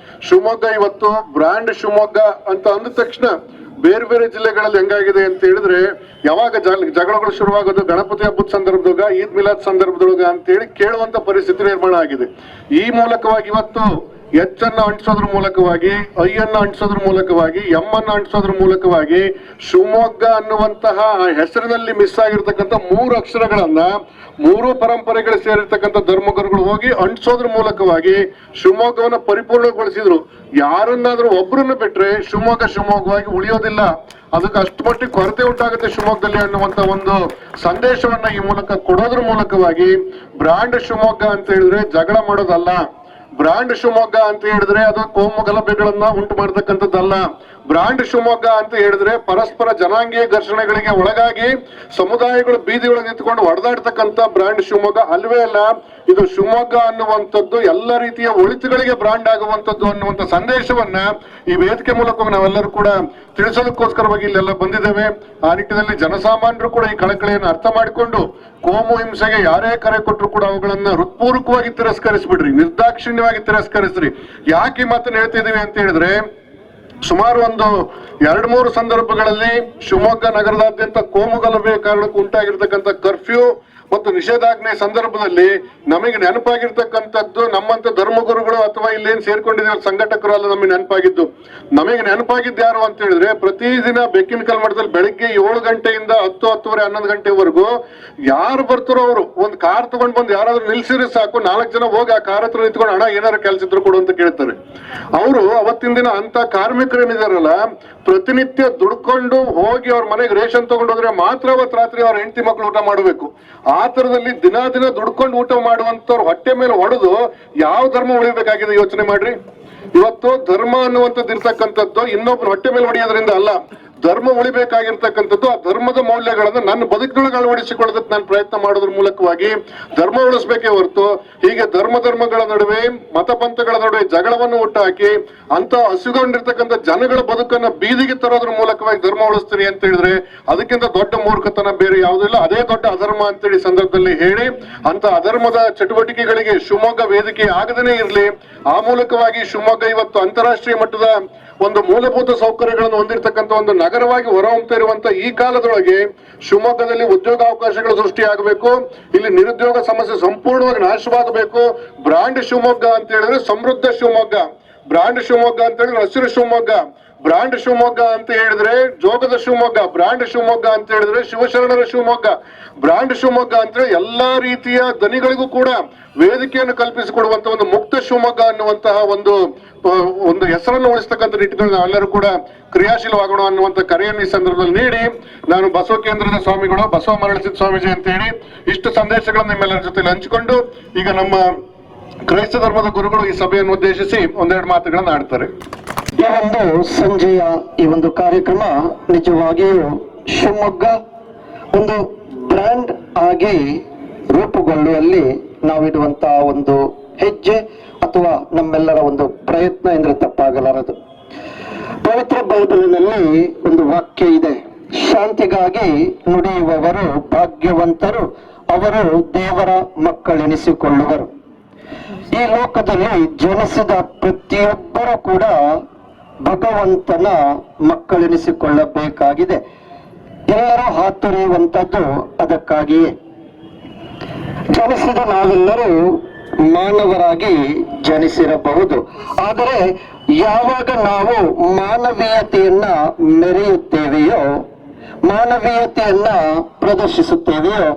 ಶಿವಮೊಗ್ಗ ಇವತ್ತು ಬ್ರ್ಯಾಂಡ್ ಶಿವಮೊಗ್ಗ ಅಂತ ಅಂದ ತಕ್ಷಣ ಬೇರೆ ಬೇರೆ ಜಿಲ್ಲೆಗಳಲ್ಲಿ ಹೆಂಗಾಗಿದೆ ಅಂತ ಹೇಳಿದ್ರೆ, ಯಾವಾಗ ಜಗಳಗಳು ಶುರುವಾಗೋದು ಗಣಪತಿ ಹಬ್ಬದ ಸಂದರ್ಭದಾಗ, ಈದ್ ಮಿಲಾದ್ ಸಂದರ್ಭದೊಳಗ ಅಂತ ಹೇಳಿ ಕೇಳುವಂತ ಪರಿಸ್ಥಿತಿ ನಿರ್ಮಾಣ ಆಗಿದೆ. ಈ ಮೂಲಕವಾಗಿ ಇವತ್ತು ಎಚ್ಚನ್ನ ಅಂಟಿಸೋದ್ರ ಮೂಲಕವಾಗಿ, ಐಯನ್ನ ಅಂಟಿಸೋದ್ರ ಮೂಲಕವಾಗಿ, ಎಮ್ಮನ್ನ ಅಂಟಿಸೋದ್ರ ಮೂಲಕವಾಗಿ ಶಿವಮೊಗ್ಗ ಅನ್ನುವಂತಹ ಹೆಸರಿನಲ್ಲಿ ಮಿಸ್ ಆಗಿರ್ತಕ್ಕಂಥ 3 ಅಕ್ಷರಗಳನ್ನ 3 ಪರಂಪರೆಗಳು ಸೇರಿರ್ತಕ್ಕಂಥ ಧರ್ಮಗುರುಗಳು ಹೋಗಿ ಅಂಟಿಸೋದ್ರ ಮೂಲಕವಾಗಿ ಶಿವಮೊಗ್ಗವನ್ನ ಪರಿಪೂರ್ಣಗೊಳಿಸಿದ್ರು. ಯಾರನ್ನಾದ್ರೂ ಒಬ್ಬರನ್ನ ಬಿಟ್ರೆ ಶಿವಮೊಗ್ಗವಾಗಿ ಉಳಿಯೋದಿಲ್ಲ, ಅದಕ್ಕೆ ಅಷ್ಟು ಮಟ್ಟಿಗೆ ಕೊರತೆ ಉಂಟಾಗುತ್ತೆ ಶಿವಮೊಗ್ಗದಲ್ಲಿ ಅನ್ನುವಂತ ಒಂದು ಸಂದೇಶವನ್ನ ಈ ಮೂಲಕ ಕೊಡೋದ್ರ ಮೂಲಕವಾಗಿ ಬ್ರಾಂಡ್ ಶಿವಮೊಗ್ಗ ಅಂತ ಹೇಳಿದ್ರೆ ಜಗಳ ಮಾಡೋದಲ್ಲ, ಬ್ರಾಂಡ್ ಶಿವಮೊಗ್ಗ ಅಂತ ಹೇಳಿದ್ರೆ ಅದು ಕೋಮು ಗಲಭೆಗಳನ್ನ ಉಂಟು ಮಾಡತಕ್ಕಂಥದ್ದಲ್ಲ, ಬ್ರಾಂಡ್ ಶಿವಮೊಗ್ಗ ಅಂತ ಹೇಳಿದ್ರೆ ಪರಸ್ಪರ ಜನಾಂಗೀಯ ಘರ್ಷಣೆಗಳಿಗೆ ಒಳಗಾಗಿ ಸಮುದಾಯಗಳು ಬೀದಿಯೊಳಗೆ ನಿಂತ್ಕೊಂಡು ಹೊಡೆದಾಡ್ತಕ್ಕಂಥ ಬ್ರಾಂಡ್ ಶಿವಮೊಗ್ಗ ಅಲ್ವೇ ಅಲ್ಲ. ಇದು ಶಿವಮೊಗ್ಗ ಅನ್ನುವಂಥದ್ದು ಎಲ್ಲ ರೀತಿಯ ಒಳಿತುಗಳಿಗೆ ಬ್ರಾಂಡ್ ಆಗುವಂಥದ್ದು ಅನ್ನುವಂಥ ಸಂದೇಶವನ್ನ ಈ ವೇದಿಕೆ ಮೂಲಕ ನಾವೆಲ್ಲರೂ ಕೂಡ ತಿಳಿಸೋದಕ್ಕೋಸ್ಕರವಾಗಿ ಇಲ್ಲೆಲ್ಲ ಬಂದಿದ್ದೇವೆ. ಆ ನಿಟ್ಟಿನಲ್ಲಿ ಜನಸಾಮಾನ್ಯರು ಕೂಡ ಈ ಕಳಕಳಿಯನ್ನು ಅರ್ಥ ಮಾಡಿಕೊಂಡು ಕೋಮು ಹಿಂಸೆಗೆ ಯಾರೇ ಕರೆ ಕೊಟ್ಟರು ಕೂಡ ಅವುಗಳನ್ನ ಹೃತ್ಪೂರ್ವಕವಾಗಿ ತಿರಸ್ಕರಿಸ್ಬಿಡ್ರಿ, ನಿರ್ದಾಕ್ಷಿಣ್ಯವಾಗಿ ತಿರಸ್ಕರಿಸ್ರಿ. ಯಾಕೆ ಈ ಮಾತನ್ನು ಹೇಳ್ತಿದೀವಿ ಅಂತ ಹೇಳಿದ್ರೆ, ಸುಮಾರು ಒಂದು 2-3 ಸಂದರ್ಭಗಳಲ್ಲಿ ಶಿವಮೊಗ್ಗ ನಗರದಾದ್ಯಂತ ಕೋಮು ಗಲಭೆ ಕಾರಣಕ್ಕೂ ಉಂಟಾಗಿರ್ತಕ್ಕಂಥ ಕರ್ಫ್ಯೂ ಮತ್ತು ನಿಷೇಧಾಜ್ಞೆ ಸಂದರ್ಭದಲ್ಲಿ ನಮಗೆ ನೆನಪಾಗಿರ್ತಕ್ಕಂಥದ್ದು ನಮ್ಮಂತ ಧರ್ಮಗುರುಗಳು ಅಥವಾ ಇಲ್ಲೇನ್ ಸೇರ್ಕೊಂಡಿದ್ದೀವಿ ಸಂಘಟಕರು ಅಲ್ಲ ನಮಗೆ ನೆನಪಾಗಿದ್ದು. ನಮಗೆ ನೆನಪಾಗಿದ್ದು ಯಾರು ಅಂತ ಹೇಳಿದ್ರೆ, ಪ್ರತಿದಿನ ಬೆಕ್ಕಿನಕಲ್ ಮಠದಲ್ಲಿ ಬೆಳಿಗ್ಗೆ 7 ಗಂಟೆಯಿಂದ 10, 10:30, 11 ಗಂಟೆವರೆಗೂ ಯಾರು ಬರ್ತಾರೋ ಅವರು ಒಂದು ಕಾರ್ ತಗೊಂಡ್ ಬಂದು ಯಾರಾದ್ರೂ ನಿಲ್ಸಿದ್ರೆ ಸಾಕು, 4 ಜನ ಹೋಗಿ ಆ ಕಾರ್ ಹತ್ರ ನಿಂತ್ಕೊಂಡು ಹಣ ಏನಾರು ಕೆಲಸ ಇದ್ರು ಕೊಡು ಅಂತ ಕೇಳ್ತಾರೆ. ಅವರು ಅವತ್ತಿನ ದಿನ ಅಂತ ಕಾರ್ಮಿಕರು ಏನಿದಾರಲ್ಲ, ಪ್ರತಿನಿತ್ಯ ದುಡ್ಕೊಂಡು ಹೋಗಿ ಅವ್ರ ಮನೆಗೆ ರೇಷನ್ ತಗೊಂಡೋದ್ರೆ ಮಾತ್ರ ಅವತ್ತು ರಾತ್ರಿ ಅವ್ರ ಹೆಂಡತಿ ಮಕ್ಕಳು ಊಟ ಮಾಡಬೇಕು. ಆ ತರದಲ್ಲಿ ದಿನ ದುಡ್ಕೊಂಡು ಊಟ ಮಾಡುವಂತವ್ರು ಹೊಟ್ಟೆ ಮೇಲೆ ಹೊಡೆದು ಯಾವ ಧರ್ಮ ಉಳಿಬೇಕಾಗಿದೆ ಯೋಚನೆ ಮಾಡ್ರಿ. ಇವತ್ತು ಧರ್ಮ ಅನ್ನುವಂಥದ್ದು ಇರ್ತಕ್ಕಂಥದ್ದು ಇನ್ನೊಬ್ರು ಹೊಟ್ಟೆ ಮೇಲೆ ಹೊಡೆಯೋದ್ರಿಂದ ಅಲ್ಲ, ಧರ್ಮ ಉಳಿಬೇಕಾಗಿರ್ತಕ್ಕಂಥದ್ದು ಆ ಧರ್ಮದ ಮೌಲ್ಯಗಳನ್ನು ನನ್ನ ಬದುಕಿನೊಳಗೆ ಅಳವಡಿಸಿಕೊಳ್ಳೋದಕ್ಕೆ ನಾನು ಪ್ರಯತ್ನ ಮಾಡೋದ್ರ ಮೂಲಕವಾಗಿ ಧರ್ಮ ಉಳಿಸ್ಬೇಕೇ ಹೊರತು ಹೀಗೆ ಧರ್ಮಗಳ ನಡುವೆ ಮತಪಂಥಗಳ ನಡುವೆ ಜಗಳವನ್ನು ಹುಟ್ಟಾಕಿ ಅಂತ ಹಸಿಗೊಂಡಿರ್ತಕ್ಕಂಥ ಜನಗಳ ಬದುಕನ್ನ ಬೀದಿಗೆ ತರೋದ್ರ ಮೂಲಕವಾಗಿ ಧರ್ಮ ಉಳಿಸ್ತೀನಿ ಅಂತ ಹೇಳಿದ್ರೆ ಅದಕ್ಕಿಂತ ದೊಡ್ಡ ಮೂರ್ಖತನ ಬೇರೆ ಯಾವುದಿಲ್ಲ. ಅದೇ ದೊಡ್ಡ ಅಧರ್ಮ ಅಂತೇಳಿ ಸಂದರ್ಭದಲ್ಲಿ ಹೇಳಿ ಅಂತ ಅಧರ್ಮದ ಚಟುವಟಿಕೆಗಳಿಗೆ ಶಿವಮೊಗ್ಗ ವೇದಿಕೆ ಆಗದೇನೆ ಇರಲಿ. ಆ ಮೂಲಕವಾಗಿ ಶಿವಮೊಗ್ಗ ಇವತ್ತು ಅಂತಾರಾಷ್ಟ್ರೀಯ ಮಟ್ಟದ ಒಂದು ಮೂಲಭೂತ ಸೌಕರ್ಯಗಳನ್ನು ಹೊಂದಿರತಕ್ಕಂಥ ಒಂದು ನಗರವಾಗಿ ಹೊರಹೊಮ್ಮುತ್ತಾ ಇರುವಂತ ಈ ಕಾಲದೊಳಗೆ ಶಿವಮೊಗ್ಗದಲ್ಲಿ ಉದ್ಯೋಗಾವಕಾಶಗಳು ಸೃಷ್ಟಿಯಾಗಬೇಕು, ಇಲ್ಲಿ ನಿರುದ್ಯೋಗ ಸಮಸ್ಯೆ ಸಂಪೂರ್ಣವಾಗಿ ನಾಶವಾಗಬೇಕು. ಬ್ರಾಂಡ್ ಶಿವಮೊಗ್ಗ ಅಂತ ಹೇಳಿದ್ರೆ ಸಮೃದ್ಧ ಶಿವಮೊಗ್ಗ, ಬ್ರಾಂಡ್ ಶಿವಮೊಗ್ಗ ಅಂತ ಹೇಳಿದ್ರೆ ಹಸಿರು ಶಿವಮೊಗ್ಗ, ಬ್ರಾಂಡ್ ಶಿವಮೊಗ್ಗ ಅಂತ ಹೇಳಿದ್ರೆ ಜೋಗದ ಶಿವಮೊಗ್ಗ, ಬ್ರಾಂಡ್ ಶಿವಮೊಗ್ಗ ಅಂತ ಹೇಳಿದ್ರೆ ಶಿವಶರಣರ ಶಿವಮೊಗ್ಗ, ಬ್ರಾಂಡ್ ಶಿವಮೊಗ್ಗ ಅಂತ ಹೇಳಿ ಎಲ್ಲಾ ರೀತಿಯ ದನಿಗಳಿಗೂ ಕೂಡ ವೇದಿಕೆಯನ್ನು ಕಲ್ಪಿಸಿಕೊಡುವಂತ ಒಂದು ಮುಕ್ತ ಶಿವಮೊಗ್ಗ ಅನ್ನುವಂತಹ ಒಂದು ಹೆಸರನ್ನು ಉಳಿಸ್ತಕ್ಕಂಥ ನಿಟ್ಟಿನಲ್ಲಿ ನಾವೆಲ್ಲರೂ ಕೂಡ ಕ್ರಿಯಾಶೀಲವಾಗೋಣ ಅನ್ನುವಂಥ ಕರೆಯನ್ನು ಈ ಸಂದರ್ಭದಲ್ಲಿ ನೀಡಿ, ನಾನು ಬಸವ ಕೇಂದ್ರದ ಸ್ವಾಮಿಗಳು ಬಸವ ಮರಳಸಿದ ಸ್ವಾಮೀಜಿ ಅಂತ ಹೇಳಿ ಇಷ್ಟು ಸಂದೇಶಗಳನ್ನು ನಿಮ್ಮೆಲ್ಲರ ಜೊತೆ ಹಂಚಿಕೊಂಡು ಈಗ ನಮ್ಮ ಕ್ರೈಸ್ತ ಧರ್ಮದ ಗುರುಗಳು ಈ ಸಭೆಯನ್ನು ಉದ್ದೇಶಿಸಿ ಒಂದೆರಡು ಮಾತುಗಳನ್ನು ಆಡ್ತಾರೆ. ಈ ಒಂದು ಸಂಜೆಯ ಈ ಒಂದು ಕಾರ್ಯಕ್ರಮ ನಿಜವಾಗಿಯೂ ಶಿವಮೊಗ್ಗ ಒಂದು ಬ್ರ್ಯಾಂಡ್ ಆಗಿ ರೂಪುಗೊಳ್ಳುವಲ್ಲಿ ನಾವಿಡುವಂತಹ ಒಂದು ಹೆಜ್ಜೆ ಅಥವಾ ನಮ್ಮೆಲ್ಲರ ಒಂದು ಪ್ರಯತ್ನ ಎಂದರೆ ತಪ್ಪಾಗಲಾರದು. ಪವಿತ್ರ ಬೈಬಲಿನಲ್ಲಿ ಒಂದು ವಾಕ್ಯ ಇದೆ, ಶಾಂತಿಗಾಗಿ ನುಡಿಯುವವರು ಭಾಗ್ಯವಂತರು, ಅವರು ದೇವರ ಮಕ್ಕಳೆನಿಸಿಕೊಳ್ಳುವರು. ಈ ಲೋಕದಲ್ಲಿ ಜನಿಸಿದ ಪ್ರತಿಯೊಬ್ಬರೂ ಕೂಡ ಭಗವಂತನ ಮಕ್ಕಳೆನಿಸಿಕೊಳ್ಳಬೇಕಾಗಿದೆ. ಎಲ್ಲರೂ ಹಾತೊರೆಯುವಂಥದ್ದು ಅದಕ್ಕಾಗಿಯೇ. ಜನಿಸಿದ ನಾವೆಲ್ಲರೂ ಮಾನವರಾಗಿ ಜನಿಸಿರಬಹುದು, ಆದರೆ ಯಾವಾಗ ನಾವು ಮಾನವೀಯತೆಯನ್ನ ಮೆರೆಯುತ್ತೇವೆಯೋ, ಮಾನವೀಯತೆಯನ್ನ ಪ್ರದರ್ಶಿಸುತ್ತೇವೆಯೋ,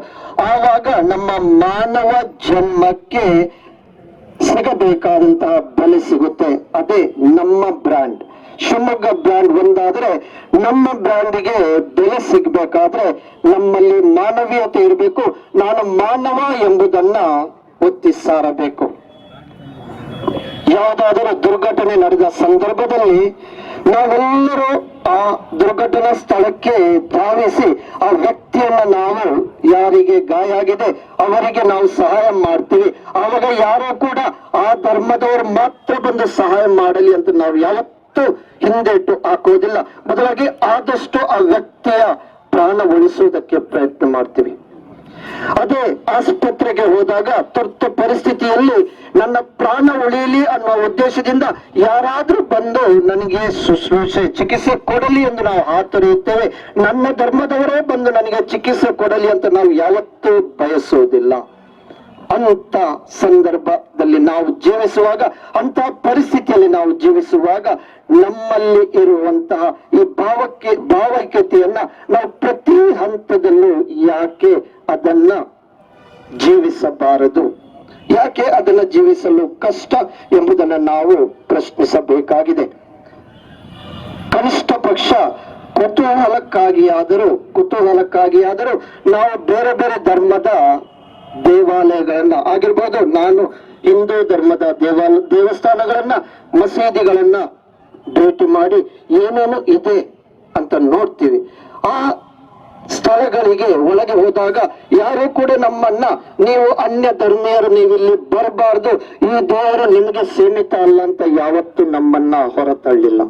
ಆವಾಗ ನಮ್ಮ ಮಾನವ ಜನ್ಮಕ್ಕೆ ಸಿಗಬೇಕಾದಂತಹ ಬೆಲೆ ಸಿಗುತ್ತೆ. ಅದೇ ನಮ್ಮ ಬ್ರ್ಯಾಂಡ್. ಶಿವಮೊಗ್ಗ ಬ್ರ್ಯಾಂಡ್ ಒಂದಾದ್ರೆ ನಮ್ಮ ಬ್ರ್ಯಾಂಡಿಗೆ ಬೆಲೆ ಸಿಗ್ಬೇಕಾದ್ರೆ ನಮ್ಮಲ್ಲಿ ಮಾನವೀಯತೆ ಇರಬೇಕು. ನಾನು ಮಾನವ ಎಂಬುದನ್ನ ಒತ್ತಿ ಸಾರಬೇಕು. ಯಾವುದಾದರೂ ದುರ್ಘಟನೆ ನಡೆದ ಸಂದರ್ಭದಲ್ಲಿ ನಾವೆಲ್ಲರೂ ಆ ದುರ್ಘಟನಾ ಸ್ಥಳಕ್ಕೆ ಧಾವಿಸಿ ಆ ವ್ಯಕ್ತಿಯನ್ನ ನಾವು, ಯಾರಿಗೆ ಗಾಯ ಆಗಿದೆ ಅವರಿಗೆ ನಾವು ಸಹಾಯ ಮಾಡ್ತೀವಿ. ಆವಾಗ ಯಾರು ಕೂಡ ಆ ಧರ್ಮದವರು ಮಾತ್ರ ಬಂದು ಸಹಾಯ ಮಾಡಲಿ ಅಂತ ನಾವು ಯಾವತ್ತೂ ಹಿಂದೇಟು ಹಾಕೋದಿಲ್ಲ. ಬದಲಾಗಿ ಆದಷ್ಟು ಆ ವ್ಯಕ್ತಿಯ ಪ್ರಾಣ ಉಳಿಸುವುದಕ್ಕೆ ಪ್ರಯತ್ನ ಮಾಡ್ತೀವಿ. ಅದೇ ಆಸ್ಪತ್ರೆಗೆ ಹೋದಾಗ ತುರ್ತು ಪರಿಸ್ಥಿತಿಯಲ್ಲಿ ನನ್ನ ಪ್ರಾಣ ಉಳಿಯಲಿ ಅನ್ನೋ ಉದ್ದೇಶದಿಂದ ಯಾರಾದ್ರೂ ಬಂದು ನನಗೆ ಶುಶ್ರೂಷೆ ಚಿಕಿತ್ಸೆ ಕೊಡಲಿ ಎಂದು ನಾವು ಹಾತೊರೆಯುತ್ತೇವೆ. ನನ್ನ ಧರ್ಮದವರೇ ಬಂದು ನನಗೆ ಚಿಕಿತ್ಸೆ ಕೊಡಲಿ ಅಂತ ನಾವು ಯಾವತ್ತೂ ಬಯಸುವುದಿಲ್ಲ. ಅಂತ ಸಂದರ್ಭದಲ್ಲಿ ನಾವು ಜೀವಿಸುವಾಗ, ಅಂತ ಪರಿಸ್ಥಿತಿಯಲ್ಲಿ ನಾವು ಜೀವಿಸುವಾಗ ನಮ್ಮಲ್ಲಿ ಇರುವಂತಹ ಈ ಭಾವೈಕ್ಯತೆಯನ್ನ ನಾವು ಪ್ರತಿ ಹಂತದಲ್ಲೂ ಯಾಕೆ ಅದನ್ನ ಜೀವಿಸಬಾರದು, ಯಾಕೆ ಅದನ್ನ ಜೀವಿಸಲು ಕಷ್ಟ ಎಂಬುದನ್ನ ನಾವು ಪ್ರಶ್ನಿಸಬೇಕಾಗಿದೆ. ಕನಿಷ್ಠ ಪಕ್ಷ ಕುತೂಹಲಕ್ಕಾಗಿಯಾದರೂ ನಾವು ಬೇರೆ ಬೇರೆ ಧರ್ಮದ ದೇವಾಲಯಗಳನ್ನ ಆಗಿರ್ಬೋದು, ನಾನು ಹಿಂದೂ ಧರ್ಮದ ದೇವಸ್ಥಾನಗಳನ್ನ, ಮಸೀದಿಗಳನ್ನ ಭೇಟಿ ಮಾಡಿ ಏನೇನು ಇದೆ ಅಂತ ನೋಡ್ತೀವಿ. ಆ ಸ್ಥಳಗಳಿಗೆ ಒಳಗೆ ಹೋದಾಗ ಯಾರು ಕೂಡ ನಮ್ಮನ್ನ, ನೀವು ಅನ್ಯ ಧರ್ಮೀಯರು, ನೀವಿಲ್ಲಿ ಬರಬಾರ್ದು, ಈ ದೇವರು ನಿಮಗೆ ಸೀಮಿತ ಅಲ್ಲ ಅಂತ ಯಾವತ್ತೂ ನಮ್ಮನ್ನ ಹೊರತಳ್ಳಿಲ್ಲ.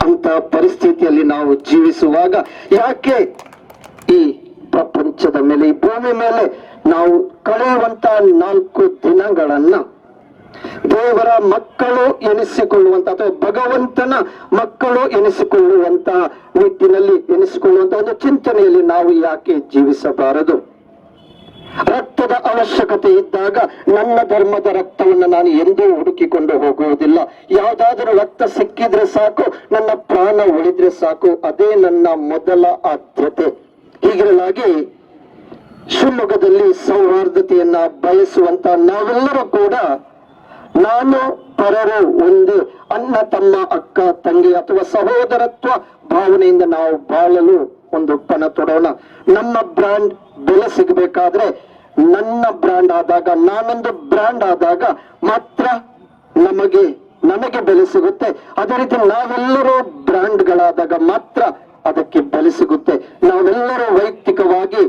ಅಂತ ಪರಿಸ್ಥಿತಿಯಲ್ಲಿ ನಾವು ಜೀವಿಸುವಾಗ ಯಾಕೆ ಈ ಪ್ರಪಂಚದ ಮೇಲೆ, ಈ ಭೂಮಿ ಮೇಲೆ ನಾವು ಕಳೆಯುವಂತ 4 ದಿನಗಳನ್ನ ದೇವರ ಮಕ್ಕಳು ಎನಿಸಿಕೊಳ್ಳುವಂತ ಅಥವಾ ಭಗವಂತನ ಮಕ್ಕಳು ಎನಿಸಿಕೊಳ್ಳುವಂತ ನಿಟ್ಟಿನಲ್ಲಿ ಎನಿಸಿಕೊಳ್ಳುವಂತ ಒಂದು ಚಿಂತನೆಯಲ್ಲಿ ನಾವು ಯಾಕೆ ಜೀವಿಸಬಾರದು? ರಕ್ತದ ಅವಶ್ಯಕತೆ ಇದ್ದಾಗ ನನ್ನ ಧರ್ಮದ ರಕ್ತವನ್ನು ನಾನು ಎಂದೂ ಹುಡುಕಿಕೊಂಡು ಹೋಗುವುದಿಲ್ಲ. ಯಾವುದಾದರೂ ರಕ್ತ ಸಿಕ್ಕಿದ್ರೆ ಸಾಕು, ನನ್ನ ಪ್ರಾಣ ಉಳಿದ್ರೆ ಸಾಕು, ಅದೇ ನನ್ನ ಮೊದಲ ಆದ್ಯತೆ. ಹೀಗಿರಲಾಗಿ ಶಿವಮೊಗ್ಗದಲ್ಲಿ ಸೌಹಾರ್ದತೆಯನ್ನ ಬಯಸುವಂತ ನಾವೆಲ್ಲರೂ ಕೂಡ ನಾನು ಪರರು ಒಂದೇ, ಅಣ್ಣ ತಮ್ಮ ಅಕ್ಕ ತಂಗಿ ಅಥವಾ ಸಹೋದರತ್ವ ಭಾವನೆಯಿಂದ ನಾವು ಬಾಳಲು ಒಂದು ಪಣ ತೊಡೋಣ. ನಮ್ಮ ಬ್ರ್ಯಾಂಡ್ ಬೆಲೆ ಸಿಗಬೇಕಾದ್ರೆ, ನನ್ನ ಬ್ರ್ಯಾಂಡ್ ಆದಾಗ, ನಾನೊಂದು ಬ್ರ್ಯಾಂಡ್ ಆದಾಗ ಮಾತ್ರ ನನಗೆ ಬೆಲೆ ಸಿಗುತ್ತೆ. ಅದೇ ರೀತಿ ನಾವೆಲ್ಲರೂ ಬ್ರ್ಯಾಂಡ್ಗಳಾದಾಗ ಮಾತ್ರ ಅದಕ್ಕೆ ಬೆಲೆ ಸಿಗುತ್ತೆ. ನಾವೆಲ್ಲರೂ ವೈಯಕ್ತಿಕವಾಗಿ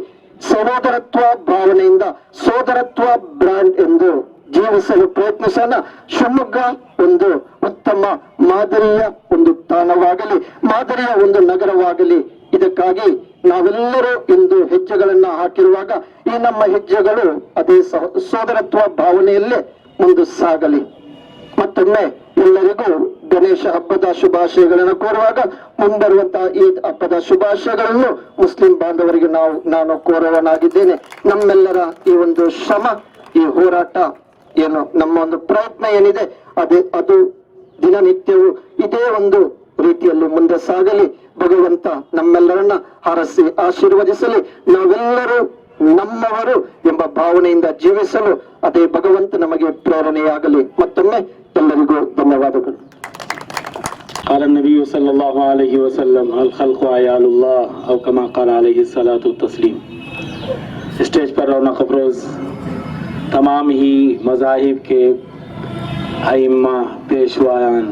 ಸಹೋದರತ್ವ ಭಾವನೆಯಿಂದ ಸೋದರತ್ವ ಬ್ರ್ಯಾಂಡ್ ಎಂದು ಜೀವಿಸಲು ಪ್ರಯತ್ನಿಸೋಣ. ಶಿವಮೊಗ್ಗ ಒಂದು ಉತ್ತಮ ಮಾದರಿಯ ಒಂದು ತಾಣವಾಗಲಿ, ಮಾದರಿಯ ಒಂದು ನಗರವಾಗಲಿ. ಇದಕ್ಕಾಗಿ ನಾವೆಲ್ಲರೂ ಇಂದು ಹೆಜ್ಜೆಗಳನ್ನ ಹಾಕಿರುವಾಗ ಈ ನಮ್ಮ ಹೆಜ್ಜೆಗಳು ಅದೇ ಸೋದರತ್ವ ಭಾವನೆಯಲ್ಲೇ ಮುಂದೆ ಸಾಗಲಿ. ಮತ್ತೊಮ್ಮೆ ಎಲ್ಲರಿಗೂ ಗಣೇಶ ಹಬ್ಬದ ಶುಭಾಶಯಗಳನ್ನು ಕೋರುವಾಗ ಮುಂಬರುವಂತಹ ಈದ್ ಹಬ್ಬದ ಶುಭಾಶಯಗಳನ್ನು ಮುಸ್ಲಿಂ ಬಾಂಧವರಿಗೆ ನಾನು ಕೋರುವನಾಗಿದ್ದೇನೆ. ನಮ್ಮೆಲ್ಲರ ಈ ಒಂದು ಶ್ರಮ, ಈ ಹೋರಾಟ ಏನು, ನಮ್ಮ ಒಂದು ಪ್ರಯತ್ನ ಏನಿದೆ ಅದು ದಿನನಿತ್ಯವೂ ಇದೇ ಒಂದು ರೀತಿಯಲ್ಲಿ ಮುಂದೆ ಸಾಗಲಿ. ಭಗವಂತ ನಮ್ಮೆಲ್ಲರನ್ನ ಹರಸಿ ಆಶೀರ್ವದಿಸಲಿ. ನಾವೆಲ್ಲರೂ ನಮ್ಮವರು ಎಂಬ ಭಾವನೆಯಿಂದ ಜೀವಿಸಲು ಅದೇ ಭಗವಂತ ನಮಗೆ ಪ್ರೇರಣೆಯಾಗಲಿ. ಮತ್ತೊಮ್ಮೆ ಎಲ್ಲರಿಗೂ ಧನ್ಯವಾದಗಳು. قال النبي صلى الله عليه وسلم الخلق عيال الله او كما قال عليه الصلاة والتسلیم. स्टेज पर रौनक अफरोज तमाम ही मज़ाहिब के आइम्मा पेशवायान,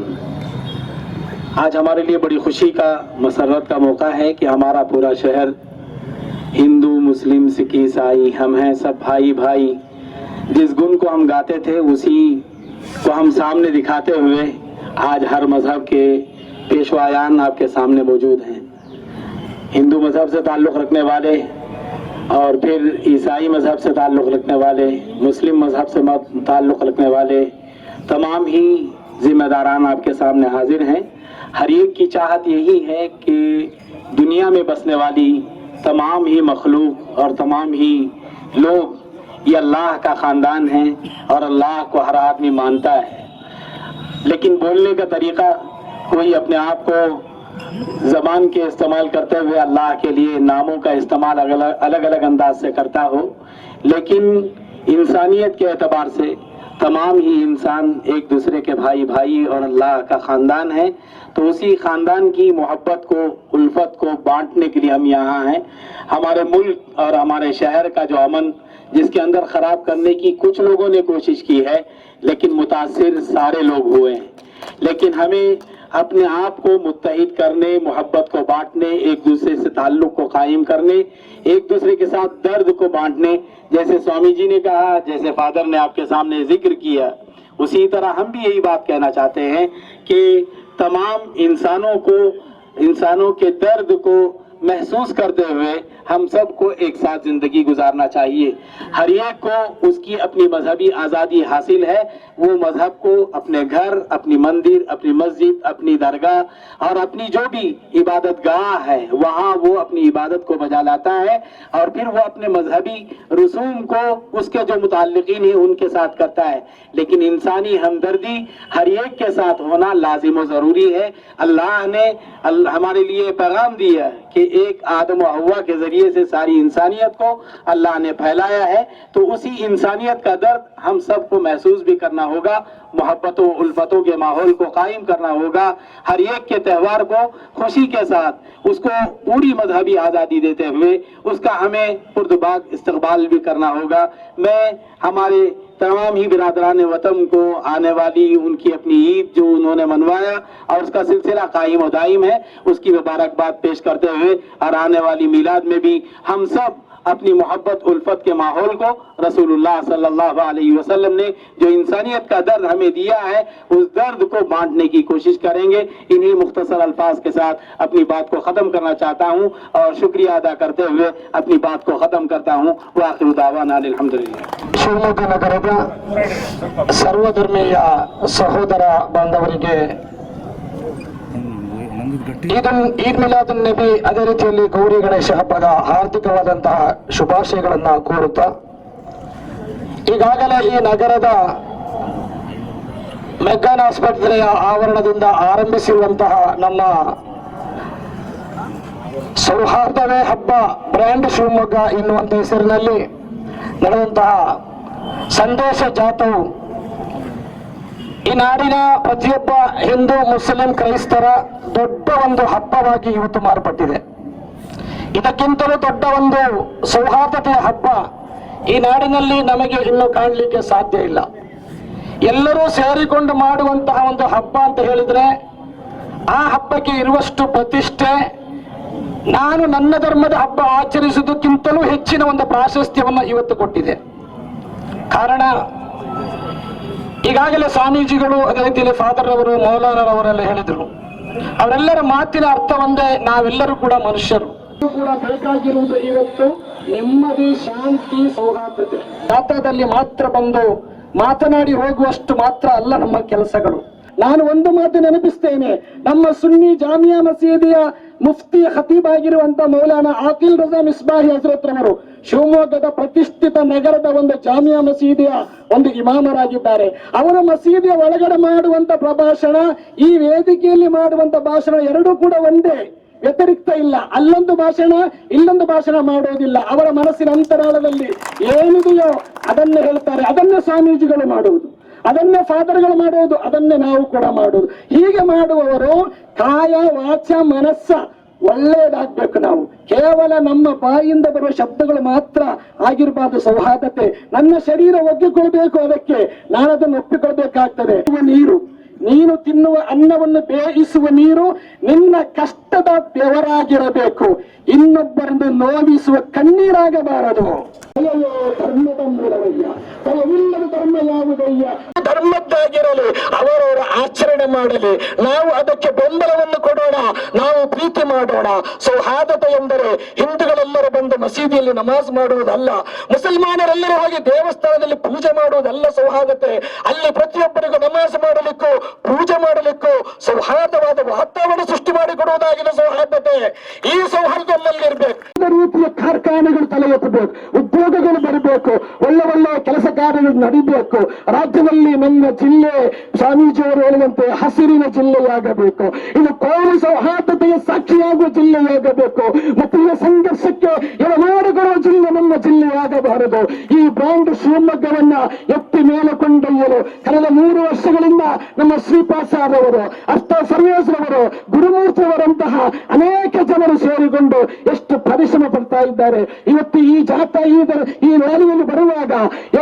आज हमारे लिए बड़ी खुशी का, मसरत का मौका है कि हमारा पूरा शहर हिंदू मुस्लिम सिख ईसाई हम हैं सब भाई भाई। जिस गुण को हम गाते थे उसी को हम सामने दिखाते हुए आज हर मजहब के पेशवायान आपके सामने मौजूद हैं। हिंदू मजहब से ताल्लुक़ रखने वाले और फिर ईसाई मजहब से ताल्लुक़ रखने वाले, मुस्लिम मजहब से ताल्लुक़ रखने वाले तमाम ही जिम्मेदारान आपके सामने हाजिर हैं। हर एक की चाहत यही है कि दुनिया में बसने वाली तमाम ही मखलूक और तमाम ही लोग ये अल्लाह का ख़ानदान है और अल्लाह को हर आदमी मानता है, लेकिन बोलने का तरीक़ा कोई अपने आप को ज़बान के इस्तेमाल करते हुए अल्लाह के लिए नामों का इस्तेमाल अलग अलग अंदाज से करता हो, लेकिन इंसानियत के एतबार से तमाम ही इंसान एक दूसरे के भाई भाई और अल्लाह का ख़ानदान है। तो उसी ख़ानदान की मोहब्बत को, उल्फत को बांटने के लिए हम यहाँ हैं। हमारे मुल्क और हमारे शहर का जो अमन जिसके अंदर ख़राब करने की कुछ लोगों ने कोशिश की है, लेकिन मुतासिर सारे लोग हुए हैं। लेकिन हमें अपने आप को मुत्तहिद करने, मोहब्बत को बांटने, एक दूसरे से ताल्लुक़ को कायम करने, एक दूसरे के साथ दर्द को बांटने, जैसे स्वामी जी ने कहा, जैसे फादर ने आपके सामने जिक्र किया, उसी तरह हम भी यही बात कहना चाहते हैं कि तमाम इंसानों के दर्द को महसूस करते हुए हम सबको एक साथ जिंदगी गुजारना चाहिए। हर एक को उसकी अपनी मजहबी आज़ादी हासिल है। वो मजहब को अपने घर, अपनी मंदिर, अपनी मस्जिद, अपनी दरगाह और अपनी जो भी इबादत गाह है वहाँ वो अपनी इबादत को बजा लाता है और फिर वो अपने मजहबी रसूम को उसके जो मुताल्लिकीन हैं उनके साथ करता है। लेकिन इंसानी हमदर्दी हर एक के साथ होना लाजिम व ज़रूरी है। अल्लाह ने हमारे लिए पैगाम दिया कि एक आदम व हव्वा के जरिए से सारी इंसानियत को अल्लाह ने फैलाया है, तो उसी इंसानियत का दर्द हम सबको महसूस भी करना होगा, मोहब्बतों उल्फतों के माहौल को कायम करना होगा। हर एक के त्यौहार को खुशी के साथ उसको पूरी मजहबी आज़ादी देते हुए उसका हमें पुरदबाग इस्तकबाल भी करना होगा। मैं हमारे तमाम ही बिरादरान वतन को आने वाली उनकी अपनी ईद जो उन्होंने मनवाया और उसका सिलसिला कायम और दायम है, उसकी मुबारकबाद पेश करते हुए और आने वाली मिलाद में भी हम सब अपनी मोहब्बत उल्फत के माहौल को रसूलुल्लाह सल्लल्लाहु अलैहि वसल्लम ने जो इंसानियत का दर्द हमें दिया है उस दर्द को बांटने की कोशिश करेंगे। इन्हीं मुख्तसर अल्फाज के साथ अपनी बात को ख़त्म करना चाहता हूँ और शुक्रिया अदा करते हुए अपनी बात को ख़त्म करता हूँ। व आखिरु दावाना अल्हम्दुलिल्लाह। ಶಿವಮೊಗ್ಗ ನಗರದ ಸರ್ವಧರ್ಮೀಯ ಸಹೋದರ ಬಾಂಧವರಿಗೆ ಈದ್ ಮಿಲಾದ್ ನಬಿ ಅದೇ ರೀತಿಯಲ್ಲಿ ಗೌರಿ ಗಣೇಶ ಹಬ್ಬದ ಹಾರ್ದಿಕವಾದಂತಹ ಶುಭಾಶಯಗಳನ್ನ ಕೋರುತ್ತಾ, ಈಗಾಗಲೇ ಈ ನಗರದ ಮೆಗ್ಗಾನ್ ಆಸ್ಪತ್ರೆಯ ಆವರಣದಿಂದ ಆರಂಭಿಸಿರುವಂತಹ ನಮ್ಮ ಸೌಹಾರ್ದವೇ ಹಬ್ಬ ಬ್ರ್ಯಾಂಡ್ ಶಿವಮೊಗ್ಗ ಎನ್ನುವಂತ ಹೆಸರಿನಲ್ಲಿ ನಡೆದಂತಹ ಸಂದೇಶ ಜಾಥವು ಈ ನಾಡಿನ ಪ್ರತಿಯೊಬ್ಬ ಹಿಂದೂ, ಮುಸ್ಲಿಂ, ಕ್ರೈಸ್ತರ ದೊಡ್ಡ ಒಂದು ಹಬ್ಬವಾಗಿ ಇವತ್ತು ಮಾರ್ಪಟ್ಟಿದೆ. ಇದಕ್ಕಿಂತಲೂ ದೊಡ್ಡ ಒಂದು ಸೌಹಾರ್ದತೆಯ ಹಬ್ಬ ಈ ನಾಡಿನಲ್ಲಿ ನಮಗೆ ಇನ್ನು ಕಾಣಲಿಕ್ಕೆ ಸಾಧ್ಯ ಇಲ್ಲ. ಎಲ್ಲರೂ ಸೇರಿಕೊಂಡು ಮಾಡುವಂತಹ ಒಂದು ಹಬ್ಬ ಅಂತ ಹೇಳಿದ್ರೆ ಆ ಹಬ್ಬಕ್ಕೆ ಇರುವಷ್ಟು ಪ್ರತಿಷ್ಠೆ ನಾನು ನನ್ನ ಧರ್ಮದ ಹಬ್ಬ ಆಚರಿಸುವುದಕ್ಕಿಂತಲೂ ಹೆಚ್ಚಿನ ಒಂದು ಪ್ರಾಶಸ್ತ್ಯವನ್ನು ಇವತ್ತು ಕೊಟ್ಟಿದೆ. ಕಾರಣ ಈಗಾಗಲೇ ಸ್ವಾಮೀಜಿಗಳು ಅದೇ ರೀತಿಯಲ್ಲಿ ಫಾದರ್ ಅವರು, ಮೌಲಾನರವರೆಲ್ಲ ಹೇಳಿದರು. ಅವರೆಲ್ಲರ ಮಾತಿನ ಅರ್ಥ ಒಂದೇ, ನಾವೆಲ್ಲರೂ ಕೂಡ ಮನುಷ್ಯರು. ಕೂಡ ಬೇಕಾಗಿರುವುದು ಇವತ್ತು ನೆಮ್ಮದಿ, ಶಾಂತಿ, ಸೌಹಾರ್ದತೆ. ಜಾತ್ರೆಯಲ್ಲಿ ಮಾತ್ರ ಬಂದು ಮಾತನಾಡಿ ಹೋಗುವಷ್ಟು ಮಾತ್ರ ಅಲ್ಲ ನಮ್ಮ ಕೆಲಸಗಳು. ನಾನು ಒಂದು ಮಾತು ನೆನಪಿಸ್ತೇನೆ, ನಮ್ಮ ಸುನ್ನಿ ಜಾಮಿಯಾ ಮಸೀದಿಯ ಮುಫ್ತಿ ಖತೀಬ್ ಆಗಿರುವಂತ ಮೌಲಾನಾ ಆಕಿಲ್ ರಜಾ ಮಿಸ್ಬಾಹಿ ಹಜರತ್ ರವರು ಶಿವಮೊಗ್ಗದ ಪ್ರತಿಷ್ಠಿತ ನಗರದ ಒಂದು ಜಾಮಿಯಾ ಮಸೀದಿಯ ಒಂದು ಇಮಾಮರಾಗಿದ್ದಾರೆ. ಅವರ ಮಸೀದಿಯ ಒಳಗಡೆ ಮಾಡುವಂತ ಪ್ರಭಾಷಣ, ಈ ವೇದಿಕೆಯಲ್ಲಿ ಮಾಡುವಂತ ಭಾಷಣ ಎರಡೂ ಕೂಡ ಒಂದೇ, ವ್ಯತಿರಿಕ್ತ ಇಲ್ಲ. ಅಲ್ಲೊಂದು ಭಾಷಣ, ಇಲ್ಲೊಂದು ಭಾಷಣ ಮಾಡೋದಿಲ್ಲ. ಅವರ ಮನಸ್ಸಿನ ಅಂತರಾಳದಲ್ಲಿ ಏನಿದೆಯೋ ಅದನ್ನೇ ಹೇಳ್ತಾರೆ. ಅದನ್ನೇ ಸ್ವಾಮೀಜಿಗಳು ಮಾಡುವುದು, ಅದನ್ನೇ ಫಾದರ್ಗಳು ಮಾಡುವುದು, ಅದನ್ನೇ ನಾವು ಕೂಡ ಮಾಡುವುದು. ಹೀಗೆ ಮಾಡುವವರು ಕಾಯ, ವಾಚ, ಮನಸ್ಸ ಒಳ್ಳೆಯದಾಗಬೇಕು. ನಾವು ಕೇವಲ ನಮ್ಮ ಬಾಯಿಂದ ಬರುವ ಶಬ್ದಗಳು ಮಾತ್ರ ಆಗಿರಬಾರ್ದು ಸೌಹಾರ್ದತೆ. ನನ್ನ ಶರೀರ ಒಗ್ಗಿಕೊಳ್ಬೇಕು, ಅದಕ್ಕೆ ನಾನು ಅದನ್ನು ಒಪ್ಪಿಕೊಳ್ಬೇಕಾಗ್ತದೆ. ನೀರು, ನೀನು ತಿನ್ನುವ ಅನ್ನವನ್ನು ಬೇಯಿಸುವ ನೀರು ನಿನ್ನ ಕಷ್ಟದ ಬೆವರಾಗಿರಬೇಕು, ಇನ್ನೊಬ್ಬರನ್ನು ನೋವಿಸುವ ಕಣ್ಣೀರಾಗಬಾರದು. ಧರ್ಮದ ಮೂಲವಯ್ಯ, ಫಲವಿಲ್ಲದ ಧರ್ಮ ಯಾವುದಯ್ಯ? ಧರ್ಮದ್ದಾಗಿರಲಿ, ಅವರವರ ಆಚರಣೆ ಮಾಡಲಿ, ನಾವು ಅದಕ್ಕೆ ಬೆಂಬಲವನ್ನು ಕೊಡೋಣ. ನಾವು ಪ್ರೀತಿ ಮಾಡೋಣ. ಸೌಹಾರ್ದತೆ ಎಂದರೆ ಹಿಂದೂಗಳೆಲ್ಲರೂ ಬಂದು ಮಸೀದಿಯಲ್ಲಿ ನಮಾಜ್ ಮಾಡುವುದಲ್ಲ, ಮುಸಲ್ಮಾನರೆಲ್ಲರೂ ಹೋಗಿ ದೇವಸ್ಥಾನದಲ್ಲಿ ಪೂಜೆ ಮಾಡುವುದಲ್ಲ ಸೌಹಾರ್ದತೆ. ಅಲ್ಲಿ ಪ್ರತಿಯೊಬ್ಬರಿಗೂ ನಮಾಜ್ ಮಾಡಲಿಕ್ಕೂ ಪೂಜೆ ಮಾಡಲಿಕ್ಕೂ ಸೌಹಾರ್ದವಾದ ವಾತಾವರಣ ಸೃಷ್ಟಿ ಮಾಡಿಕೊಡುವುದಾಗಿದೆ ಸೌಹಾರ್ದತೆ. ಈ ಸೌಹಾರ್ದದಲ್ಲಿ ಇರಬೇಕು. ರೀತಿಯ ಕಾರ್ಖಾನೆಗಳು ತಲೆ ಎತ್ತಬೇಕು, ಉದ್ಯೋಗಗಳು ಬರಬೇಕು, ಒಳ್ಳೆ ಒಳ್ಳೆ ಕೆಲಸ ಕಾರ್ಯಗಳು ನಡೀಬೇಕು. ರಾಜ್ಯದಲ್ಲಿ ನನ್ನ ಜಿಲ್ಲೆ ಸ್ವಾಮೀಜಿಯವರು ಹೇಳಿದಂತೆ ಹಸಿರಿನ ಜಿಲ್ಲೆಯಾಗಬೇಕು. ಇದು ಕೋಮು ಸೌಹಾರ್ದತೆಯ ಸಾಕ್ಷಿಯಾಗುವ ಜಿಲ್ಲೆಯಾಗಬೇಕು. ಮತ್ತು ಈ ಸಂಘರ್ಷಕ್ಕೆ ಎಡಮಾಡಿಕೊಳ್ಳುವ ಜಿಲ್ಲೆ ನಮ್ಮ ಜಿಲ್ಲೆಯಾಗಬಾರದು. ಈ ಬ್ರ್ಯಾಂಡ್ ಶಿವಮೊಗ್ಗವನ್ನ ಎತ್ತಿ ಮೇಲೆ ಕೊಂಡೊಯ್ಯಲು ಕಳೆದ 3 ವರ್ಷಗಳಿಂದ ನಮ್ಮ ಶ್ರೀಪಾಸಾರ್ ಅವರು, ಅಷ್ಟ ಸರ್ವೇಶ್ವರವರು, ಗುರುಮೂರ್ತಿಯವರಂತಹ ಅನೇಕ ಜನರು ಸೇರಿಕೊಂಡು ಎಷ್ಟು ಪರಿಶ್ರಮ ಪಡ್ತಾ ಇದ್ದಾರೆ. ಇವತ್ತು ಈ ಜಾಥಾ ಈ ರ್ಯಾಲಿಯಲ್ಲಿ ಬರುವಾಗ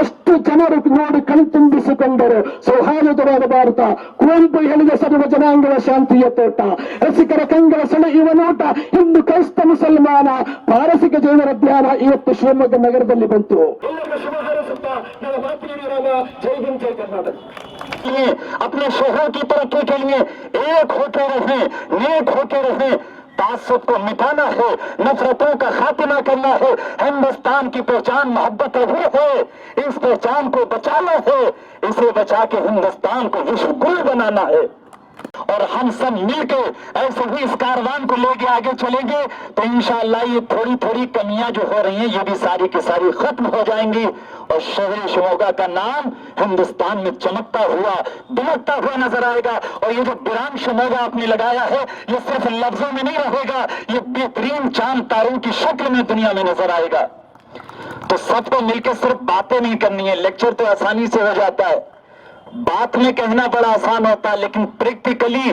ಎಷ್ಟು ಜನರು ನೋಡಿ ಕಣ್ತುಂಬಿಸಿಕೊಂಡರು. ಸೌಹಾರ್ದವಾದ ಭಾರತ, ಕುವೆಂಪು ಹೇಳಿದ ಸರ್ವ ಜನಾಂಗಗಳ ಶಾಂತಿಯ ತೋಟ, ರಸಿಕರ ಕಂಗಳ ಸೆಳೆಯುವ ನೋಟ, ಹಿಂದೂ ಕ್ರೈಸ್ತ ಮುಸಲ್ಮಾನ ಪಾರಸಿಕ ಜೈನರ ಧ್ಯಾನ ಇವತ್ತು ಶಿವಮೊಗ್ಗ ನಗರದಲ್ಲಿ ಬಂತು. ಜೈ ಹಿಂದ್ ಜೈ ಕರ್ನಾಟಕ. अपने शहर की तरक्की के लिए एक होकर रहे, नेक होकर रहे. तासुब को मिटाना है, नफरतों का खात्मा करना है. हिंदुस्तान की पहचान मोहब्बत ही है, इस पहचान को बचाना है. इसे बचा के हिंदुस्तान को विश्व गुरु बनाना है. और हम सब मिलकर ऐसे ही इस कारवान को लेके आगे चलेंगे तो इंशाअल्लाह ये थोड़ी थोड़ी कमियां जो हो रही हैं ये भी सारी की सारी खत्म हो जाएंगी. और शहर शिमोगा का नाम हिंदुस्तान में चमकता हुआ दमकता हुआ नजर आएगा. और ये जो ब्रांड शिमोगा आपने लगाया है ये सिर्फ लफ्जों में नहीं रहेगा, ये बेहतरीन चांद तारों की शक्ल में दुनिया में नजर आएगा. तो सबको मिलकर सिर्फ बातें नहीं करनी है. लेक्चर तो आसानी से हो जाता है, बात में कहना बड़ा आसान होता है, लेकिन प्रैक्टिकली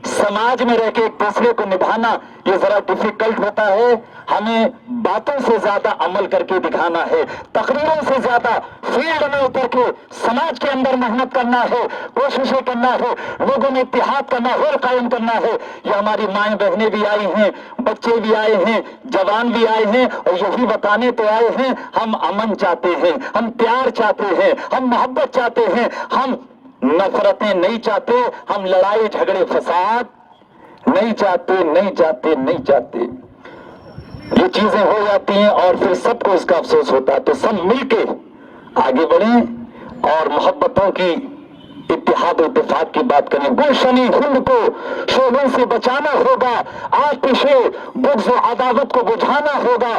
समाज में रह के एक दूसरे को निभाना ये जरा डिफिकल्ट होता है. हमें बातों से ज्यादा अमल करके दिखाना है, तकरीरों से ज्यादा फील्ड में उतर के समाज के अंदर मेहनत करना है, कोशिशें करना है, लोगों में इत्तेहाद का माहौल कायम करना है. ये हमारी माएँ बहनें भी आई हैं, बच्चे भी आए हैं, जवान भी आए हैं और यही बताने तो आए हैं हम अमन चाहते हैं, हम प्यार चाहते हैं, हम मोहब्बत चाहते हैं, हम नफरतें नहीं चाहते, हम लड़ाई झगड़े फसाद नहीं चाहते, नहीं चाहते, नहीं चाहते. ये चीजें हो जाती हैं और फिर सबको इसका अफसोस होता है. तो सब मिलके आगे बढ़ें और मोहब्बतों की इत्तेहाद इत्तेफाक की बात करें. गुलशनी हिंद को शोलों से बचाना होगा, आतिशे बुग़्ज़ व अदावत को बुझाना होगा.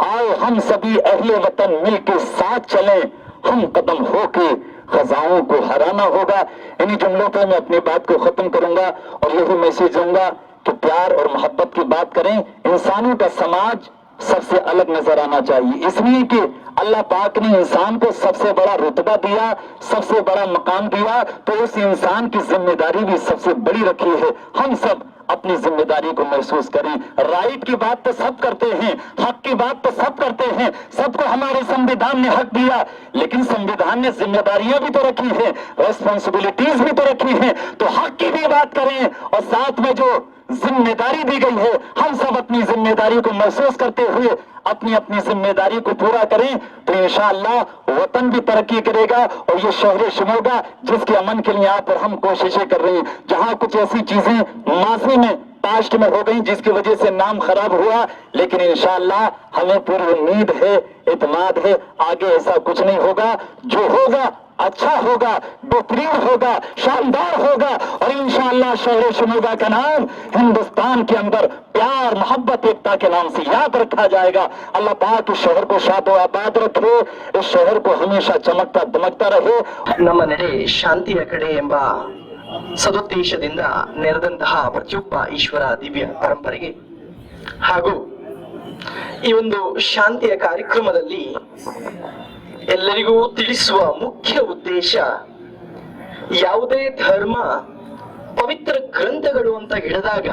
आओ हम सभी अहले वतन मिलके साथ चलें, हम कदम होके खजाओं को हराना होगा. इन्हीं जुमलों पर मैं अपनी बात को खत्म करूंगा और यही मैसेज दूंगा कि प्यार और मोहब्बत की बात करें. इंसानों का समाज सबसे अलग नजर आना चाहिए, इसलिए कि अल्लाह पाक ने इंसान को सबसे बड़ा रुतबा दिया, सबसे बड़ा मकाम दिया, तो उस इंसान की जिम्मेदारी भी सबसे बड़ी रखी है. हम सब अपनी जिम्मेदारी को महसूस करें. राइट की बात तो सब करते हैं, हक की बात तो सब करते हैं, सबको हमारे संविधान ने हक दिया, लेकिन संविधान ने जिम्मेदारियां भी तो रखी है, रेस्पॉन्सिबिलिटीज भी तो रखी है. तो हक की भी बात करें और साथ में जो जिम्मेदारी दी गई है हम सब अपनी जिम्मेदारी को महसूस करते हुए अपनी अपनी जिम्मेदारी को पूरा करें तो इंशाअल्लाह वतन भी तरक्की करेगा. और ये शहर शिमोगा जिसके अमन के लिए आप और हम कोशिशें कर रहे हैं, जहां कुछ ऐसी चीजें माजी में पास्ट में हो गई जिसकी वजह से नाम खराब हुआ, लेकिन इंशाअल्लाह हमें पूरी उम्मीद है, इत्मीनान है, आगे ऐसा कुछ नहीं होगा. जो होगा अच्छा होगा, बेहतरीन होगा, शानदार होगा और इंशाअल्लाह शहर शिमोगा का नाम हिंदुस्तान के अंदर प्यार मोहब्बत एकता के नाम से याद रखा जाएगा. अल्लाह पाक इस शहर को शादो आबाद रखे, इस शहर को हमेशा चमकता दमकता रहे. ನಮ್ಮ ನಡೆ ಶಾಂತಿಯ ಕಡೆ ಎಂಬ ಸದುದ್ದೇಶದಿಂದ ನೆರೆದಂತಹ ಪ್ರತಿಯೊಬ್ಬ ಈಶ್ವರ ದಿವ್ಯ ಪರಂಪರೆಗೆ ಹಾಗೂ ಈ ಒಂದು ಶಾಂತಿಯ ಕಾರ್ಯಕ್ರಮದಲ್ಲಿ ಎಲ್ಲರಿಗೂ ತಿಳಿಸುವ ಮುಖ್ಯ ಉದ್ದೇಶ ಯಾವುದೇ ಧರ್ಮ ಪವಿತ್ರ ಗ್ರಂಥಗಳು ಅಂತ ಹಿಡಿದಾಗ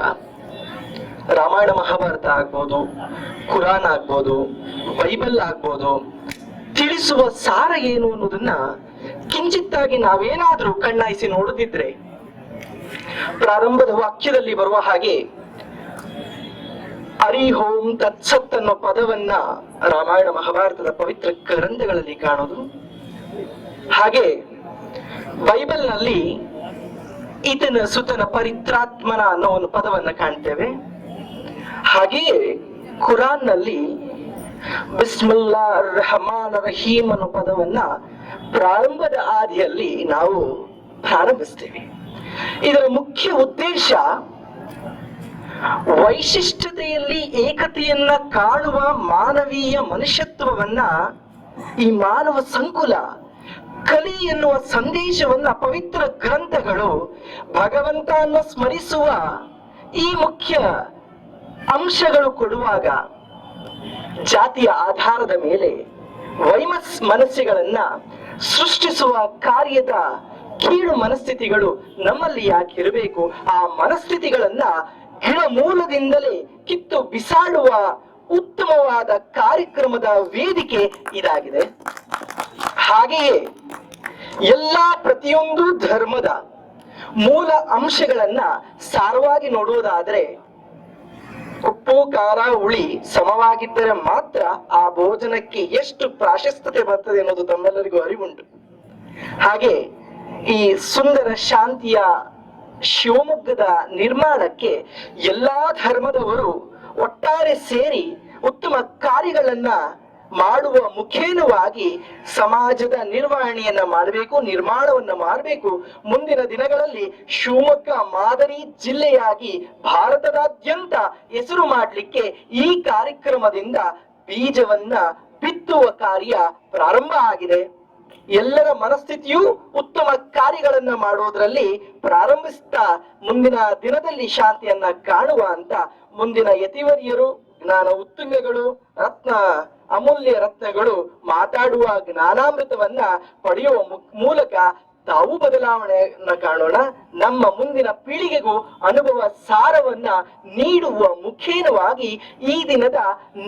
ರಾಮಾಯಣ ಮಹಾಭಾರತ ಆಗ್ಬೋದು, ಕುರಾನ್ ಆಗ್ಬೋದು, ಬೈಬಲ್ ಆಗ್ಬೋದು, ತಿಳಿಸುವ ಸಾರ ಏನು ಅನ್ನೋದನ್ನ ಕಿಂಚಿತ್ತಾಗಿ ನಾವೇನಾದ್ರೂ ಕಣ್ಣಾಯಿಸಿ ನೋಡದಿದ್ರೆ ಪ್ರಾರಂಭದ ವಾಕ್ಯದಲ್ಲಿ ಬರುವ ಹಾಗೆ ಹರಿ ಓಂ ತತ್ಸತ್ ಅನ್ನೋ ಪದವನ್ನ ರಾಮಾಯಣ ಮಹಾಭಾರತದ ಪವಿತ್ರ ಗ್ರಂಥಗಳಲ್ಲಿ ಕಾಣೋದು, ಹಾಗೆ ಬೈಬಲ್ ನಲ್ಲಿ ಈತನ ಸುತನ ಪರಿತ್ರಾತ್ಮನ ಅನ್ನೋ ಒಂದು ಪದವನ್ನ ಕಾಣ್ತೇವೆ. ಹಾಗೆಯೇ ಕುರಾನ್ನಲ್ಲಿ ಬಿಸ್ಮಿಲ್ಲಾ ರಹಮಾನ್ ರಹೀಮ್ ಅನ್ನೋ ಪದವನ್ನ ಪ್ರಾರಂಭದ ಆದಿಯಲ್ಲಿ ನಾವು ಪ್ರಾರಂಭಿಸ್ತೇವೆ. ಇದರ ಮುಖ್ಯ ಉದ್ದೇಶ ವೈಶಿಷ್ಟ್ಯತೆಯಲ್ಲಿ ಏಕತೆಯನ್ನ ಕಾಣುವ ಮಾನವೀಯ ಮನುಷ್ಯತ್ವವನ್ನ ಈ ಮಾನವ ಸಂಕುಲ ಕಲಿ ಎನ್ನುವ ಸಂದೇಶವನ್ನ ಪವಿತ್ರ ಗ್ರಂಥಗಳು ಭಗವಂತನ ಸ್ಮರಿಸುವ ಈ ಮುಖ್ಯ ಅಂಶಗಳು ಕೊಡುವಾಗ ಜಾತಿಯ ಆಧಾರದ ಮೇಲೆ ಮನಸ್ಸುಗಳನ್ನ ಸೃಷ್ಟಿಸುವ ಕಾರ್ಯದ ಕೀಳು ಮನಸ್ಥಿತಿಗಳು ನಮ್ಮಲ್ಲಿ ಯಾಕಿರಬೇಕು? ಆ ಮನಸ್ಥಿತಿಗಳನ್ನ ಗಿಡ ಮೂಲದಿಂದಲೇ ಕಿತ್ತು ಬಿಸಾಡುವ ಉತ್ತಮವಾದ ಕಾರ್ಯಕ್ರಮದ ವೇದಿಕೆ ಇದಾಗಿದೆ. ಹಾಗೆಯೇ ಪ್ರತಿಯೊಂದು ಧರ್ಮದ ಮೂಲ ಅಂಶಗಳನ್ನ ಸಾರವಾಗಿ ನೋಡುವುದಾದ್ರೆ ಉಪ್ಪು ಖಾರ ಹುಳಿ ಸಮವಾಗಿದ್ದರೆ ಮಾತ್ರ ಆ ಭೋಜನಕ್ಕೆ ಎಷ್ಟು ಪ್ರಾಶಸ್ತ್ಯತೆ ಬರ್ತದೆ ಅನ್ನೋದು ತಮ್ಮೆಲ್ಲರಿಗೂ ಅರಿವುಂಟು. ಹಾಗೆ ಈ ಸುಂದರ ಶಾಂತಿಯ ಶಿವಮೊಗ್ಗದ ನಿರ್ಮಾಣಕ್ಕೆ ಎಲ್ಲಾ ಧರ್ಮದವರು ಒಟ್ಟಾರೆ ಸೇರಿ ಉತ್ತಮ ಕಾರ್ಯಗಳನ್ನ ಮಾಡುವ ಮುಖೇನವಾಗಿ ಸಮಾಜದ ನಿರ್ವಹಣೆಯನ್ನ ಮಾಡಬೇಕು, ನಿರ್ಮಾಣವನ್ನ ಮಾಡಬೇಕು. ಮುಂದಿನ ದಿನಗಳಲ್ಲಿ ಶಿವಮೊಗ್ಗ ಮಾದರಿ ಜಿಲ್ಲೆಯಾಗಿ ಭಾರತದಾದ್ಯಂತ ಹೆಸರು ಮಾಡಲಿಕ್ಕೆ ಈ ಕಾರ್ಯಕ್ರಮದಿಂದ ಬೀಜವನ್ನ ಬಿತ್ತುವ ಕಾರ್ಯ ಪ್ರಾರಂಭ ಆಗಿದೆ. ಎಲ್ಲರ ಮನಸ್ಥಿತಿಯು ಉತ್ತಮ ಕಾರ್ಯಗಳನ್ನ ಮಾಡೋದ್ರಲ್ಲಿ ಪ್ರಾರಂಭಿಸ್ತಾ ಮುಂದಿನ ದಿನದಲ್ಲಿ ಶಾಂತಿಯನ್ನ ಕಾಣುವ ಅಂತ ಮುಂದಿನ ಯತಿವರಿಯರು, ಜ್ಞಾನ ಉತ್ತುಂಗಗಳು, ಅಮೂಲ್ಯ ರತ್ನಗಳು ಮಾತಾಡುವ ಜ್ಞಾನಾಮೃತವನ್ನ ಪಡೆಯುವ ಮೂಲಕ ತಾವು ಬದಲಾವಣೆಯನ್ನ ಕಾಣೋಣ. ನಮ್ಮ ಮುಂದಿನ ಪೀಳಿಗೆಗೂ ಅನುಭವ ಸಾರವನ್ನ ನೀಡುವ ಮುಖೇನವಾಗಿ ಈ ದಿನದ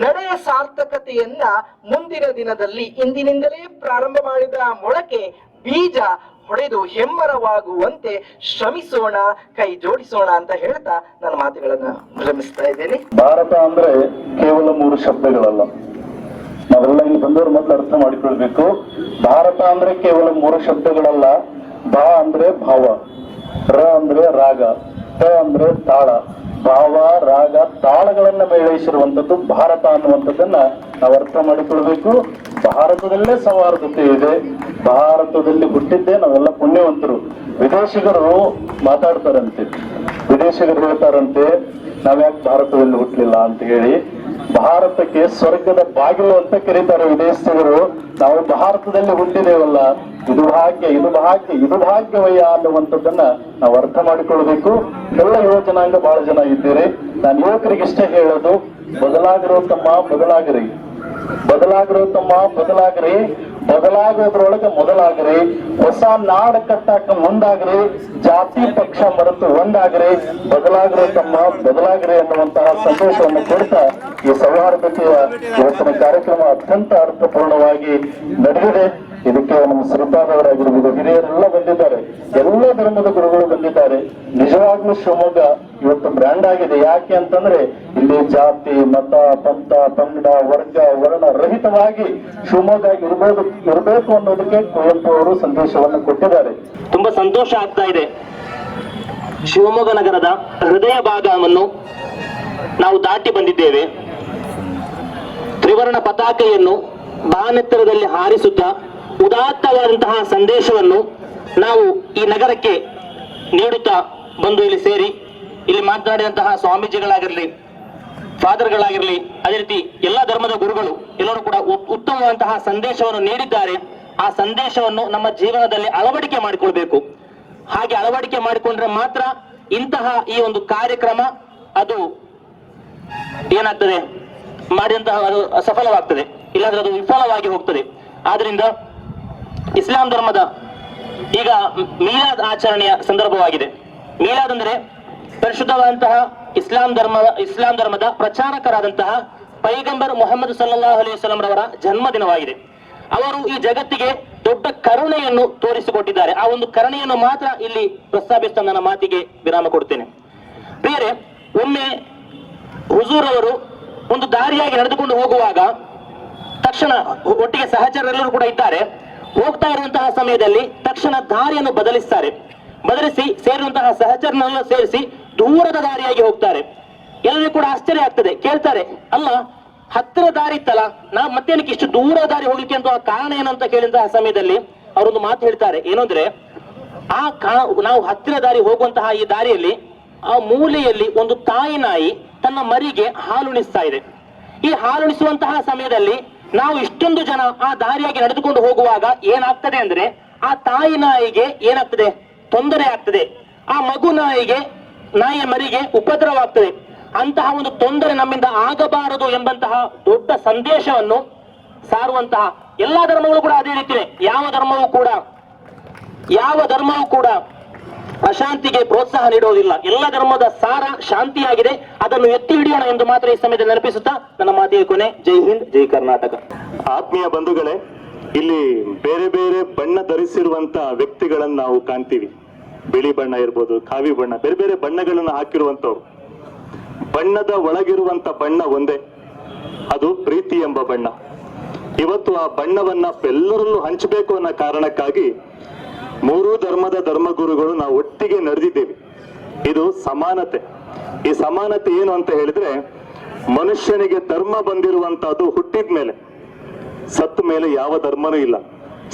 ನಡೆಯ ಸಾರ್ಥಕತೆಯನ್ನ ಮುಂದಿನ ದಿನದಲ್ಲಿ ಇಂದಿನಿಂದಲೇ ಪ್ರಾರಂಭ ಮಾಡಿದ ಮೊಳಕೆ ಬೀಜ ಹೊಡೆದು ಹೆಮ್ಮರವಾಗುವಂತೆ ಶ್ರಮಿಸೋಣ, ಕೈ ಜೋಡಿಸೋಣ ಅಂತ ಹೇಳ್ತಾ ನನ್ನ ಮಾತುಗಳನ್ನ ವಿರಮಿಸ್ತಾ ಇದ್ದೇನೆ. ಭಾರತ ಅಂದ್ರೆ ಕೇವಲ 3 ಶಬ್ದಗಳಲ್ಲ. ನಾವೆಲ್ಲ ಇಲ್ಲಿ ಬಂದವರು ಮೊದಲು ಅರ್ಥ ಮಾಡಿಕೊಳ್ಬೇಕು. ಭಾರತ ಅಂದ್ರೆ ಕೇವಲ 3 ಶಬ್ದಗಳಲ್ಲ. ಬಾ ಅಂದ್ರೆ ಭಾವ, ರ ಅಂದ್ರೆ ರಾಗ, ತ ಅಂದ್ರೆ ತಾಳ. ಭಾವ, ರಾಗ, ತಾಳಗಳನ್ನ ಮೇಳೈಸಿರುವಂತದ್ದು ಭಾರತ ಅನ್ನುವಂಥದ್ದನ್ನ ನಾವು ಅರ್ಥ ಮಾಡಿಕೊಳ್ಬೇಕು. ಭಾರತದಲ್ಲೇ ಸೌಹಾರ್ದತೆ ಇದೆ. ಭಾರತದಲ್ಲಿ ಹುಟ್ಟಿದ್ದೇ ನಾವೆಲ್ಲ ಪುಣ್ಯವಂತರು. ವಿದೇಶಿಗರು ಮಾತಾಡ್ತಾರಂತೆ, ವಿದೇಶಿಗರು ಹೇಳ್ತಾರಂತೆ ನಾವ್ಯಾಕೆ ಭಾರತದಲ್ಲಿ ಹುಟ್ಟಲಿಲ್ಲ ಅಂತ ಹೇಳಿ. ಭಾರತಕ್ಕೆ ಸ್ವರ್ಗದ ಬಾಗಿಲು ಅಂತ ಕರೀತಾರೆ ವಿದೇಶಿಗರು. ನಾವು ಭಾರತದಲ್ಲಿ ಹುಟ್ಟಿದೇವಲ್ಲ, ಇದು ಭಾಗ್ಯ, ಇದು ಭಾಗ್ಯ, ಇದು ಭಾಗ್ಯವಯ್ಯ ಅನ್ನುವಂಥದ್ದನ್ನ ನಾವು ಅರ್ಥ ಮಾಡಿಕೊಳ್ಬೇಕು. ಎಲ್ಲ ಯುವ ಜನಾಂಗ ಬಹಳ ಜನ ಇದ್ದೀರಿ. ನಾನು ಯುವಕರಿಗೆ ಇಷ್ಟೇ ಹೇಳೋದು, ಬದಲಾಗಿರೋ ತಮ್ಮ ಬದಲಾಗ್ರಿ, ಬದಲಾಗಿರೋ ತಮ್ಮ ಬದಲಾಗ್ರಿ, ಬದಲಾಗೋದ್ರೊಳಗೆ ಮೊದಲಾಗ್ರಿ, ಹೊಸ ನಾಡ ಕಟ್ಟಾಕ ಮುಂದಾಗ್ರಿ, ಜಾತಿ ಪಕ್ಷ ಮರೆತು ಒಂದಾಗ್ರಿ, ಬದಲಾಗಿರೋ ತಮ್ಮ ಬದಲಾಗ್ರಿ ಅನ್ನುವಂತಹ ಸಂದೇಶವನ್ನು ಕೊಡ್ತಾ ಈ ಸೌಹಾರ್ದತೆಯ ಇವತ್ತಿನ ಕಾರ್ಯಕ್ರಮ ಅತ್ಯಂತ ಅರ್ಥಪೂರ್ಣವಾಗಿ ನಡೆದಿದೆ. ಇದಕ್ಕೆ ನಮ್ಮ ಶ್ರೀಪಾದವರಾಗಿರ್ಬೋದು, ಹಿರಿಯರೆಲ್ಲ ಬಂದಿದ್ದಾರೆ, ಎಲ್ಲ ಧರ್ಮದ ಗುರುಗಳು ಬಂದಿದ್ದಾರೆ. ನಿಜವಾಗ್ಲೂ ಶಿವಮೊಗ್ಗ ಇವತ್ತು ಬ್ರ್ಯಾಂಡ್ ಆಗಿದೆ. ಯಾಕೆ ಅಂತಂದ್ರೆ ಇಲ್ಲಿ ಜಾತಿ, ಮತ, ಪಂಥ, ಪಂಗಡ, ವರ್ಗ, ವರ್ಣ ರಹಿತವಾಗಿ ಶಿವಮೊಗ್ಗ ಇರಬೇಕು ಅನ್ನೋದಕ್ಕೆ ಕುವೆಂಪು ಅವರು ಸಂದೇಶವನ್ನು ಕೊಟ್ಟಿದ್ದಾರೆ. ತುಂಬಾ ಸಂತೋಷ ಆಗ್ತಾ ಇದೆ. ಶಿವಮೊಗ್ಗ ನಗರದ ಹೃದಯ ಭಾಗವನ್ನು ನಾವು ದಾಟಿ ಬಂದಿದ್ದೇವೆ. ತ್ರಿವರ್ಣ ಪತಾಕೆಯನ್ನು ಬಾನೆತ್ತರದಲ್ಲಿ ಹಾರಿಸುತ್ತಾ ಉದಾತ್ತವಾದಂತಹ ಸಂದೇಶವನ್ನು ನಾವು ಈ ನಗರಕ್ಕೆ ನೀಡುತ್ತಾ ಬಂದು ಇಲ್ಲಿ ಸೇರಿ ಇಲ್ಲಿ ಮಾತನಾಡಿದಂತಹ ಸ್ವಾಮೀಜಿಗಳಾಗಿರ್ಲಿ, ಫಾದರ್ಗಳಾಗಿರ್ಲಿ, ಅದೇ ರೀತಿ ಎಲ್ಲ ಧರ್ಮದ ಗುರುಗಳು ಎಲ್ಲರೂ ಕೂಡ ಉತ್ತಮವಾದಂತಹ ಸಂದೇಶವನ್ನು ನೀಡಿದ್ದಾರೆ. ಆ ಸಂದೇಶವನ್ನು ನಮ್ಮ ಜೀವನದಲ್ಲಿ ಅಳವಡಿಕೆ ಮಾಡಿಕೊಳ್ಬೇಕು. ಹಾಗೆ ಅಳವಡಿಕೆ ಮಾಡಿಕೊಂಡ್ರೆ ಮಾತ್ರ ಇಂತಹ ಈ ಒಂದು ಕಾರ್ಯಕ್ರಮ ಅದು ಏನಾಗ್ತದೆ, ಮಾಡಿದಂತಹ ಅದು ಸಫಲವಾಗ್ತದೆ, ಇಲ್ಲಾಂದ್ರೆ ಅದು ವಿಫಲವಾಗಿ ಹೋಗ್ತದೆ. ಆದ್ರಿಂದ ಇಸ್ಲಾಂ ಧರ್ಮದ ಈಗ ಮೀಲಾದ್ ಆಚರಣೆಯ ಸಂದರ್ಭವಾಗಿದೆ. ಮೀಲಾದ್ ಅಂದರೆ ಪರಿಶುದ್ಧವಾದಂತಹ ಇಸ್ಲಾಂ ಧರ್ಮದ ಪ್ರಚಾರಕರಾದಂತಹ ಪೈಗಂಬರ್ ಮೊಹಮ್ಮದ್ ಸಲ್ಲಲ್ಲಾಹು ಅಲೈಹಿ ವಸಲ್ಲಂ ರವರ ಜನ್ಮದಿನವಾಗಿದೆ. ಅವರು ಈ ಜಗತ್ತಿಗೆ ದೊಡ್ಡ ಕರುಣೆಯನ್ನು ತೋರಿಸಿಕೊಟ್ಟಿದ್ದಾರೆ. ಆ ಒಂದು ಕರುಣೆಯನ್ನು ಮಾತ್ರ ಇಲ್ಲಿ ಪ್ರಸ್ತಾಪಿಸ್ತಾ ನನ್ನ ಮಾತಿಗೆ ವಿರಾಮ ಕೊಡ್ತೇನೆ. ಪ್ರಿಯರೇ, ಒಮ್ಮೆ ಹುಜೂರ್ ಅವರು ಒಂದು ದಾರಿಯಾಗಿ ನಡೆದುಕೊಂಡು ಹೋಗುವಾಗ ತಕ್ಷಣ ಒಟ್ಟಿಗೆ ಸಹಚರರೆಲ್ಲರೂ ಕೂಡ ಇದ್ದಾರೆ. ಹೋಗ್ತಾ ಇರುವಂತಹ ಸಮಯದಲ್ಲಿ ತಕ್ಷಣ ದಾರಿಯನ್ನು ಬದಲಿಸಿ ಸೇರಿರುವಂತಹ ಸಹಚರನೆಲ್ಲ ಸೇರಿಸಿ ದೂರದ ದಾರಿಯಾಗಿ ಹೋಗ್ತಾರೆ. ಎಲ್ಲರಿಗೂ ಕೂಡ ಆಶ್ಚರ್ಯ ಆಗ್ತದೆ. ಕೇಳ್ತಾರೆ, ಅಲ್ಲ ಹತ್ತಿರ ದಾರಿ ಇತ್ತಲ್ಲ, ನಾವು ಮತ್ತೇನಕ್ಕೆ ಇಷ್ಟು ದೂರ ದಾರಿ ಹೋಗ್ಲಿಕ್ಕೆ ಅಂತ ಕಾರಣ ಏನಂತ ಕೇಳಿದಂತಹ ಸಮಯದಲ್ಲಿ ಅವರೊಂದು ಮಾತು ಹೇಳ್ತಾರೆ. ಏನು ಅಂದ್ರೆ, ನಾವು ಹತ್ತಿರ ದಾರಿ ಹೋಗುವಂತಹ ಈ ದಾರಿಯಲ್ಲಿ ಆ ಮೂಲೆಯಲ್ಲಿ ಒಂದು ತಾಯಿ ನಾಯಿ ತನ್ನ ಮರಿಗೆ ಹಾಲುಣಿಸ್ತಾ ಇದೆ. ಈ ಹಾಲುಣಿಸುವಂತಹ ಸಮಯದಲ್ಲಿ ನಾವು ಇಷ್ಟೊಂದು ಜನ ಆ ದಾರಿಯಾಗಿ ನಡೆದುಕೊಂಡು ಹೋಗುವಾಗ ಏನಾಗ್ತದೆ ಅಂದ್ರೆ, ಆ ತಾಯಿ ನಾಯಿಗೆ ಏನಾಗ್ತದೆ, ತೊಂದರೆ ಆಗ್ತದೆ. ಆ ಮಗು ನಾಯಿಯ ಮರಿಗೆ ಉಪದ್ರವಾಗ್ತದೆ. ಅಂತಹ ಒಂದು ತೊಂದರೆ ನಮ್ಮಿಂದ ಆಗಬಾರದು ಎಂಬಂತಹ ದೊಡ್ಡ ಸಂದೇಶವನ್ನು ಸಾರುವಂತಹ ಎಲ್ಲಾ ಧರ್ಮಗಳು ಕೂಡ ಅದೇ ರೀತಿಯೇ. ಯಾವ ಧರ್ಮವೂ ಕೂಡ ಅಶಾಂತಿಗೆ ಪ್ರೋತ್ಸಾಹ ನೀಡುವುದಿಲ್ಲ. ಎಲ್ಲ ಧರ್ಮದ ಸಾರ ಶಾಂತಿಯಾಗಿದೆ, ಅದನ್ನು ಎತ್ತಿ ಹಿಡಿಯೋಣ ಎಂದು ಮಾತ್ರ ಈ ಸಮಯದಲ್ಲಿ ನೆನಪಿಸುತ್ತಾ ನನ್ನ ಮಾತಿಗೆ ಕೊನೆ. ಜೈ ಹಿಂದ್, ಜೈ ಕರ್ನಾಟಕ. ಆತ್ಮೀಯ ಬಂಧುಗಳೇ, ಇಲ್ಲಿ ಬೇರೆ ಬೇರೆ ಬಣ್ಣ ಧರಿಸಿರುವಂತ ವ್ಯಕ್ತಿಗಳನ್ನ ನಾವು ಕಾಣ್ತೀವಿ. ಬಿಳಿ ಬಣ್ಣ ಇರ್ಬೋದು, ಕಾವಿ ಬಣ್ಣ, ಬೇರೆ ಬೇರೆ ಬಣ್ಣಗಳನ್ನ ಹಾಕಿರುವಂತವ್ರು. ಬಣ್ಣದ ಒಳಗಿರುವಂತ ಬಣ್ಣ ಒಂದೇ, ಅದು ಪ್ರೀತಿ ಎಂಬ ಬಣ್ಣ. ಇವತ್ತು ಆ ಬಣ್ಣವನ್ನ ಎಲ್ಲರಲ್ಲೂ ಹಂಚಬೇಕು ಅನ್ನೋ ಕಾರಣಕ್ಕಾಗಿ ಮೂರೂ ಧರ್ಮದ ಧರ್ಮಗುರುಗಳು ನಾವು ಒಟ್ಟಿಗೆ ನಡೆದಿದ್ದೇವೆ. ಇದು ಸಮಾನತೆ. ಈ ಸಮಾನತೆ ಏನು ಅಂತ ಹೇಳಿದ್ರೆ, ಮನುಷ್ಯನಿಗೆ ಧರ್ಮ ಬಂದಿರುವಂತಹದ್ದು ಹುಟ್ಟಿದ ಮೇಲೆ, ಸತ್ತ ಮೇಲೆ ಯಾವ ಧರ್ಮನೂ ಇಲ್ಲ.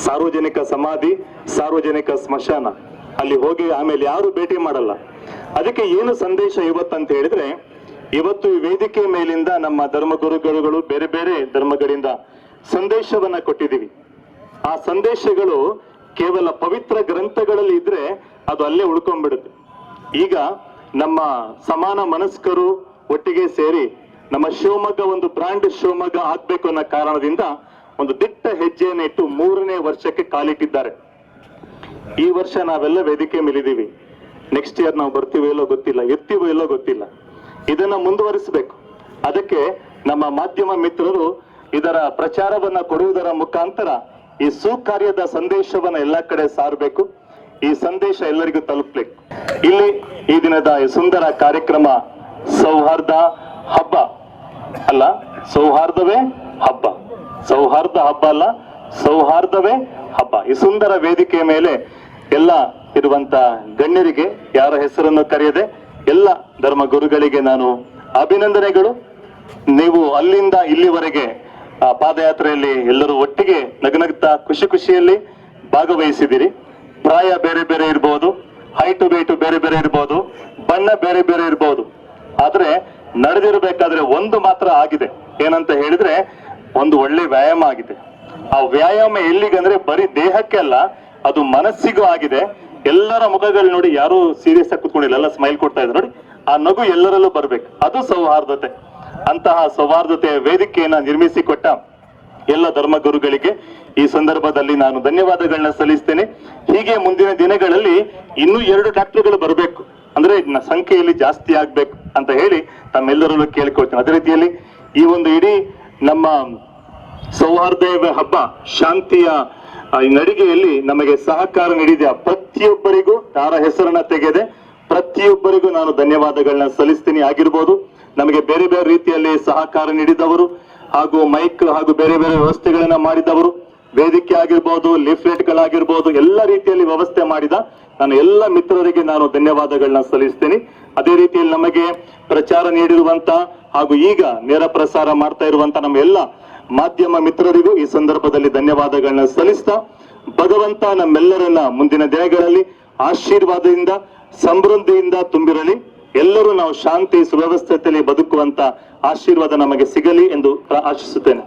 ಸಾರ್ವಜನಿಕ ಸಮಾಧಿ, ಸಾರ್ವಜನಿಕ ಸ್ಮಶಾನ, ಅಲ್ಲಿ ಹೋಗಿ ಆಮೇಲೆ ಯಾರು ಭೇಟಿ ಮಾಡಲ್ಲ. ಅದಕ್ಕೆ ಏನು ಸಂದೇಶ ಇವತ್ತಂತ ಹೇಳಿದ್ರೆ, ಇವತ್ತು ಈ ವೇದಿಕೆ ಮೇಲಿಂದ ನಮ್ಮ ಧರ್ಮಗುರುಗಳು ಬೇರೆ ಬೇರೆ ಧರ್ಮಗಳಿಂದ ಸಂದೇಶವನ್ನ ಕೊಟ್ಟಿದ್ದೀವಿ. ಆ ಸಂದೇಶಗಳು ಕೇವಲ ಪವಿತ್ರ ಗ್ರಂಥಗಳಲ್ಲಿ ಇದ್ರೆ ಅದು ಅಲ್ಲೇ ಉಳ್ಕೊಂಡ್ಬಿಡುತ್ತೆ. ಈಗ ನಮ್ಮ ಸಮಾನ ಮನಸ್ಕರು ಒಟ್ಟಿಗೆ ಸೇರಿ ನಮ್ಮ ಶಿವಮೊಗ್ಗ ಒಂದು ಬ್ರಾಂಡ್ ಶಿವಮೊಗ್ಗ ಆಗ್ಬೇಕು ಅನ್ನೋ ಕಾರಣದಿಂದ ಒಂದು ದಿಟ್ಟ ಹೆಜ್ಜೆಯನ್ನು ಇಟ್ಟು 3ನೇ ವರ್ಷಕ್ಕೆ ಕಾಲಿಟ್ಟಿದ್ದಾರೆ. ಈ ವರ್ಷ ನಾವೆಲ್ಲ ವೇದಿಕೆ ಮೇಲಿದ್ದೀವಿ. ನೆಕ್ಸ್ಟ್ ಇಯರ್ ನಾವು ಬರ್ತೀವೋ ಇಲ್ಲೋ ಗೊತ್ತಿಲ್ಲ, ಎತ್ತೀವೋ ಇಲ್ಲೋ ಗೊತ್ತಿಲ್ಲ. ಇದನ್ನ ಮುಂದುವರಿಸಬೇಕು. ಅದಕ್ಕೆ ನಮ್ಮ ಮಾಧ್ಯಮ ಮಿತ್ರರು ಇದರ ಪ್ರಚಾರವನ್ನ ಕೊಡುವುದರ ಮುಖಾಂತರ ಈ ಸುಕಾರ್ಯದ ಸಂದೇಶವನ್ನ ಎಲ್ಲಾ ಕಡೆ ಸಾರಬೇಕು. ಈ ಸಂದೇಶ ಎಲ್ಲರಿಗೂ ತಲುಪಬೇಕು. ಇಲ್ಲಿ ಈ ದಿನದ ಈ ಸುಂದರ ಕಾರ್ಯಕ್ರಮ ಸೌಹಾರ್ದ ಹಬ್ಬ ಅಲ್ಲ, ಸೌಹಾರ್ದವೇ ಹಬ್ಬ. ಸೌಹಾರ್ದ ಹಬ್ಬ ಅಲ್ಲ, ಸೌಹಾರ್ದವೇ ಹಬ್ಬ. ಈ ಸುಂದರ ವೇದಿಕೆಯ ಮೇಲೆ ಎಲ್ಲ ಇರುವಂತ ಗಣ್ಯರಿಗೆ, ಯಾರ ಹೆಸರನ್ನು ಕರೆಯದೆ ಎಲ್ಲ ಧರ್ಮ ಗುರುಗಳಿಗೆ ನಾನು ಅಭಿನಂದನೆಗಳು. ನೀವು ಅಲ್ಲಿಂದ ಇಲ್ಲಿವರೆಗೆ ಪಾದಯಾತ್ರೆಯಲ್ಲಿ ಎಲ್ಲರೂ ಒಟ್ಟಿಗೆ ನಗನಗ್ತಾ ಖುಷಿಯಲ್ಲಿ ಭಾಗವಹಿಸಿದಿರಿ. ಪ್ರಾಯ ಬೇರೆ ಬೇರೆ ಇರ್ಬೋದು, ಹೈಟು ವೇಟು ಬೇರೆ ಬೇರೆ ಇರ್ಬೋದು, ಬಣ್ಣ ಬೇರೆ ಬೇರೆ ಇರ್ಬೋದು. ಆದ್ರೆ ನಡೆದಿರಬೇಕಾದ್ರೆ ಒಂದು ಮಾತ್ರ ಆಗಿದೆ. ಏನಂತ ಹೇಳಿದ್ರೆ, ಒಂದು ಒಳ್ಳೆ ವ್ಯಾಯಾಮ ಆಗಿದೆ. ಆ ವ್ಯಾಯಾಮ ಎಲ್ಲಿಗಂದ್ರೆ ಬರೀ ದೇಹಕ್ಕೆ ಅಲ್ಲ, ಅದು ಮನಸ್ಸಿಗೂ ಆಗಿದೆ. ಎಲ್ಲರ ಮುಖಗಳು ನೋಡಿ, ಯಾರು ಸೀರಿಯಸ್ ಆಗಿ ಕೂತ್ಕೊಂಡಿಲ್ಲ, ಎಲ್ಲ ಸ್ಮೈಲ್ ಕೊಡ್ತಾ ಇದ್ದಾರೆ ನೋಡಿ. ಆ ನಗು ಎಲ್ಲರಲ್ಲೂ ಬರ್ಬೇಕು. ಅದು ಸೌಹಾರ್ದತೆ. ಅಂತಹ ಸೌಹಾರ್ದತೆಯ ವೇದಿಕೆಯನ್ನ ನಿರ್ಮಿಸಿಕೊಟ್ಟ ಎಲ್ಲ ಧರ್ಮಗುರುಗಳಿಗೆ ಈ ಸಂದರ್ಭದಲ್ಲಿ ನಾನು ಧನ್ಯವಾದಗಳನ್ನ ಸಲ್ಲಿಸ್ತೇನೆ. ಹೀಗೆ ಮುಂದಿನ ದಿನಗಳಲ್ಲಿ ಇನ್ನೂ 2 ಡಾಕ್ಟರ್ಗಳು ಬರಬೇಕು, ಅಂದ್ರೆ ಸಂಖ್ಯೆಯಲ್ಲಿ ಜಾಸ್ತಿ ಆಗ್ಬೇಕು ಅಂತ ಹೇಳಿ ತಮ್ಮೆಲ್ಲರಲ್ಲೂ ಕೇಳ್ಕೊಳ್ತೇನೆ. ಅದೇ ರೀತಿಯಲ್ಲಿ ಈ ಒಂದು ಇಡೀ ನಮ್ಮ ಸೌಹಾರ್ದ ಹಬ್ಬ ಶಾಂತಿಯ ಈ ನಡಿಗೆಯಲ್ಲಿ ನಮಗೆ ಸಹಕಾರ ನೀಡಿದ ಪ್ರತಿಯೊಬ್ಬರಿಗೂ, ಯಾರ ಹೆಸರನ್ನ ತೆಗೆದೆ ಪ್ರತಿಯೊಬ್ಬರಿಗೂ ನಾನು ಧನ್ಯವಾದಗಳನ್ನ ಸಲ್ಲಿಸ್ತೀನಿ. ಆಗಿರ್ಬೋದು ನಮಗೆ ಬೇರೆ ಬೇರೆ ರೀತಿಯಲ್ಲಿ ಸಹಕಾರ ನೀಡಿದವರು, ಹಾಗೂ ಮೈಕ್ ಹಾಗೂ ಬೇರೆ ಬೇರೆ ವ್ಯವಸ್ಥೆಗಳನ್ನ ಮಾಡಿದವರು, ವೇದಿಕೆ ಆಗಿರ್ಬೋದು, ಲಿಫ್ಲೆಟ್ಗಳಾಗಿರ್ಬೋದು, ಎಲ್ಲ ರೀತಿಯಲ್ಲಿ ವ್ಯವಸ್ಥೆ ಮಾಡಿದ ನಾನು ಎಲ್ಲ ಮಿತ್ರರಿಗೆ ನಾನು ಧನ್ಯವಾದಗಳನ್ನ ಸಲ್ಲಿಸ್ತೇನೆ. ಅದೇ ರೀತಿಯಲ್ಲಿ ನಮಗೆ ಪ್ರಚಾರ ನೀಡಿರುವಂತ ಹಾಗೂ ಈಗ ನೇರ ಪ್ರಸಾರ ಮಾಡ್ತಾ ಇರುವಂತ ನಮ್ಮ ಎಲ್ಲ ಮಾಧ್ಯಮ ಮಿತ್ರರಿಗೂ ಈ ಸಂದರ್ಭದಲ್ಲಿ ಧನ್ಯವಾದಗಳನ್ನ ಸಲ್ಲಿಸ್ತಾ, ಭಗವಂತ ನಮ್ಮೆಲ್ಲರನ್ನ ಮುಂದಿನ ದಿನಗಳಲ್ಲಿ ಆಶೀರ್ವಾದದಿಂದ ಸಮೃದ್ಧಿಯಿಂದ ತುಂಬಿರಲಿ. ಎಲ್ಲರೂ ನಾವು ಶಾಂತಿ ಸುವ್ಯವಸ್ಥೆಯಲ್ಲಿ ಬದುಕುವಂತ ಆಶೀರ್ವಾದ ನಮಗೆ ಸಿಗಲಿ ಎಂದು ಆಶಿಸುತ್ತೇನೆ.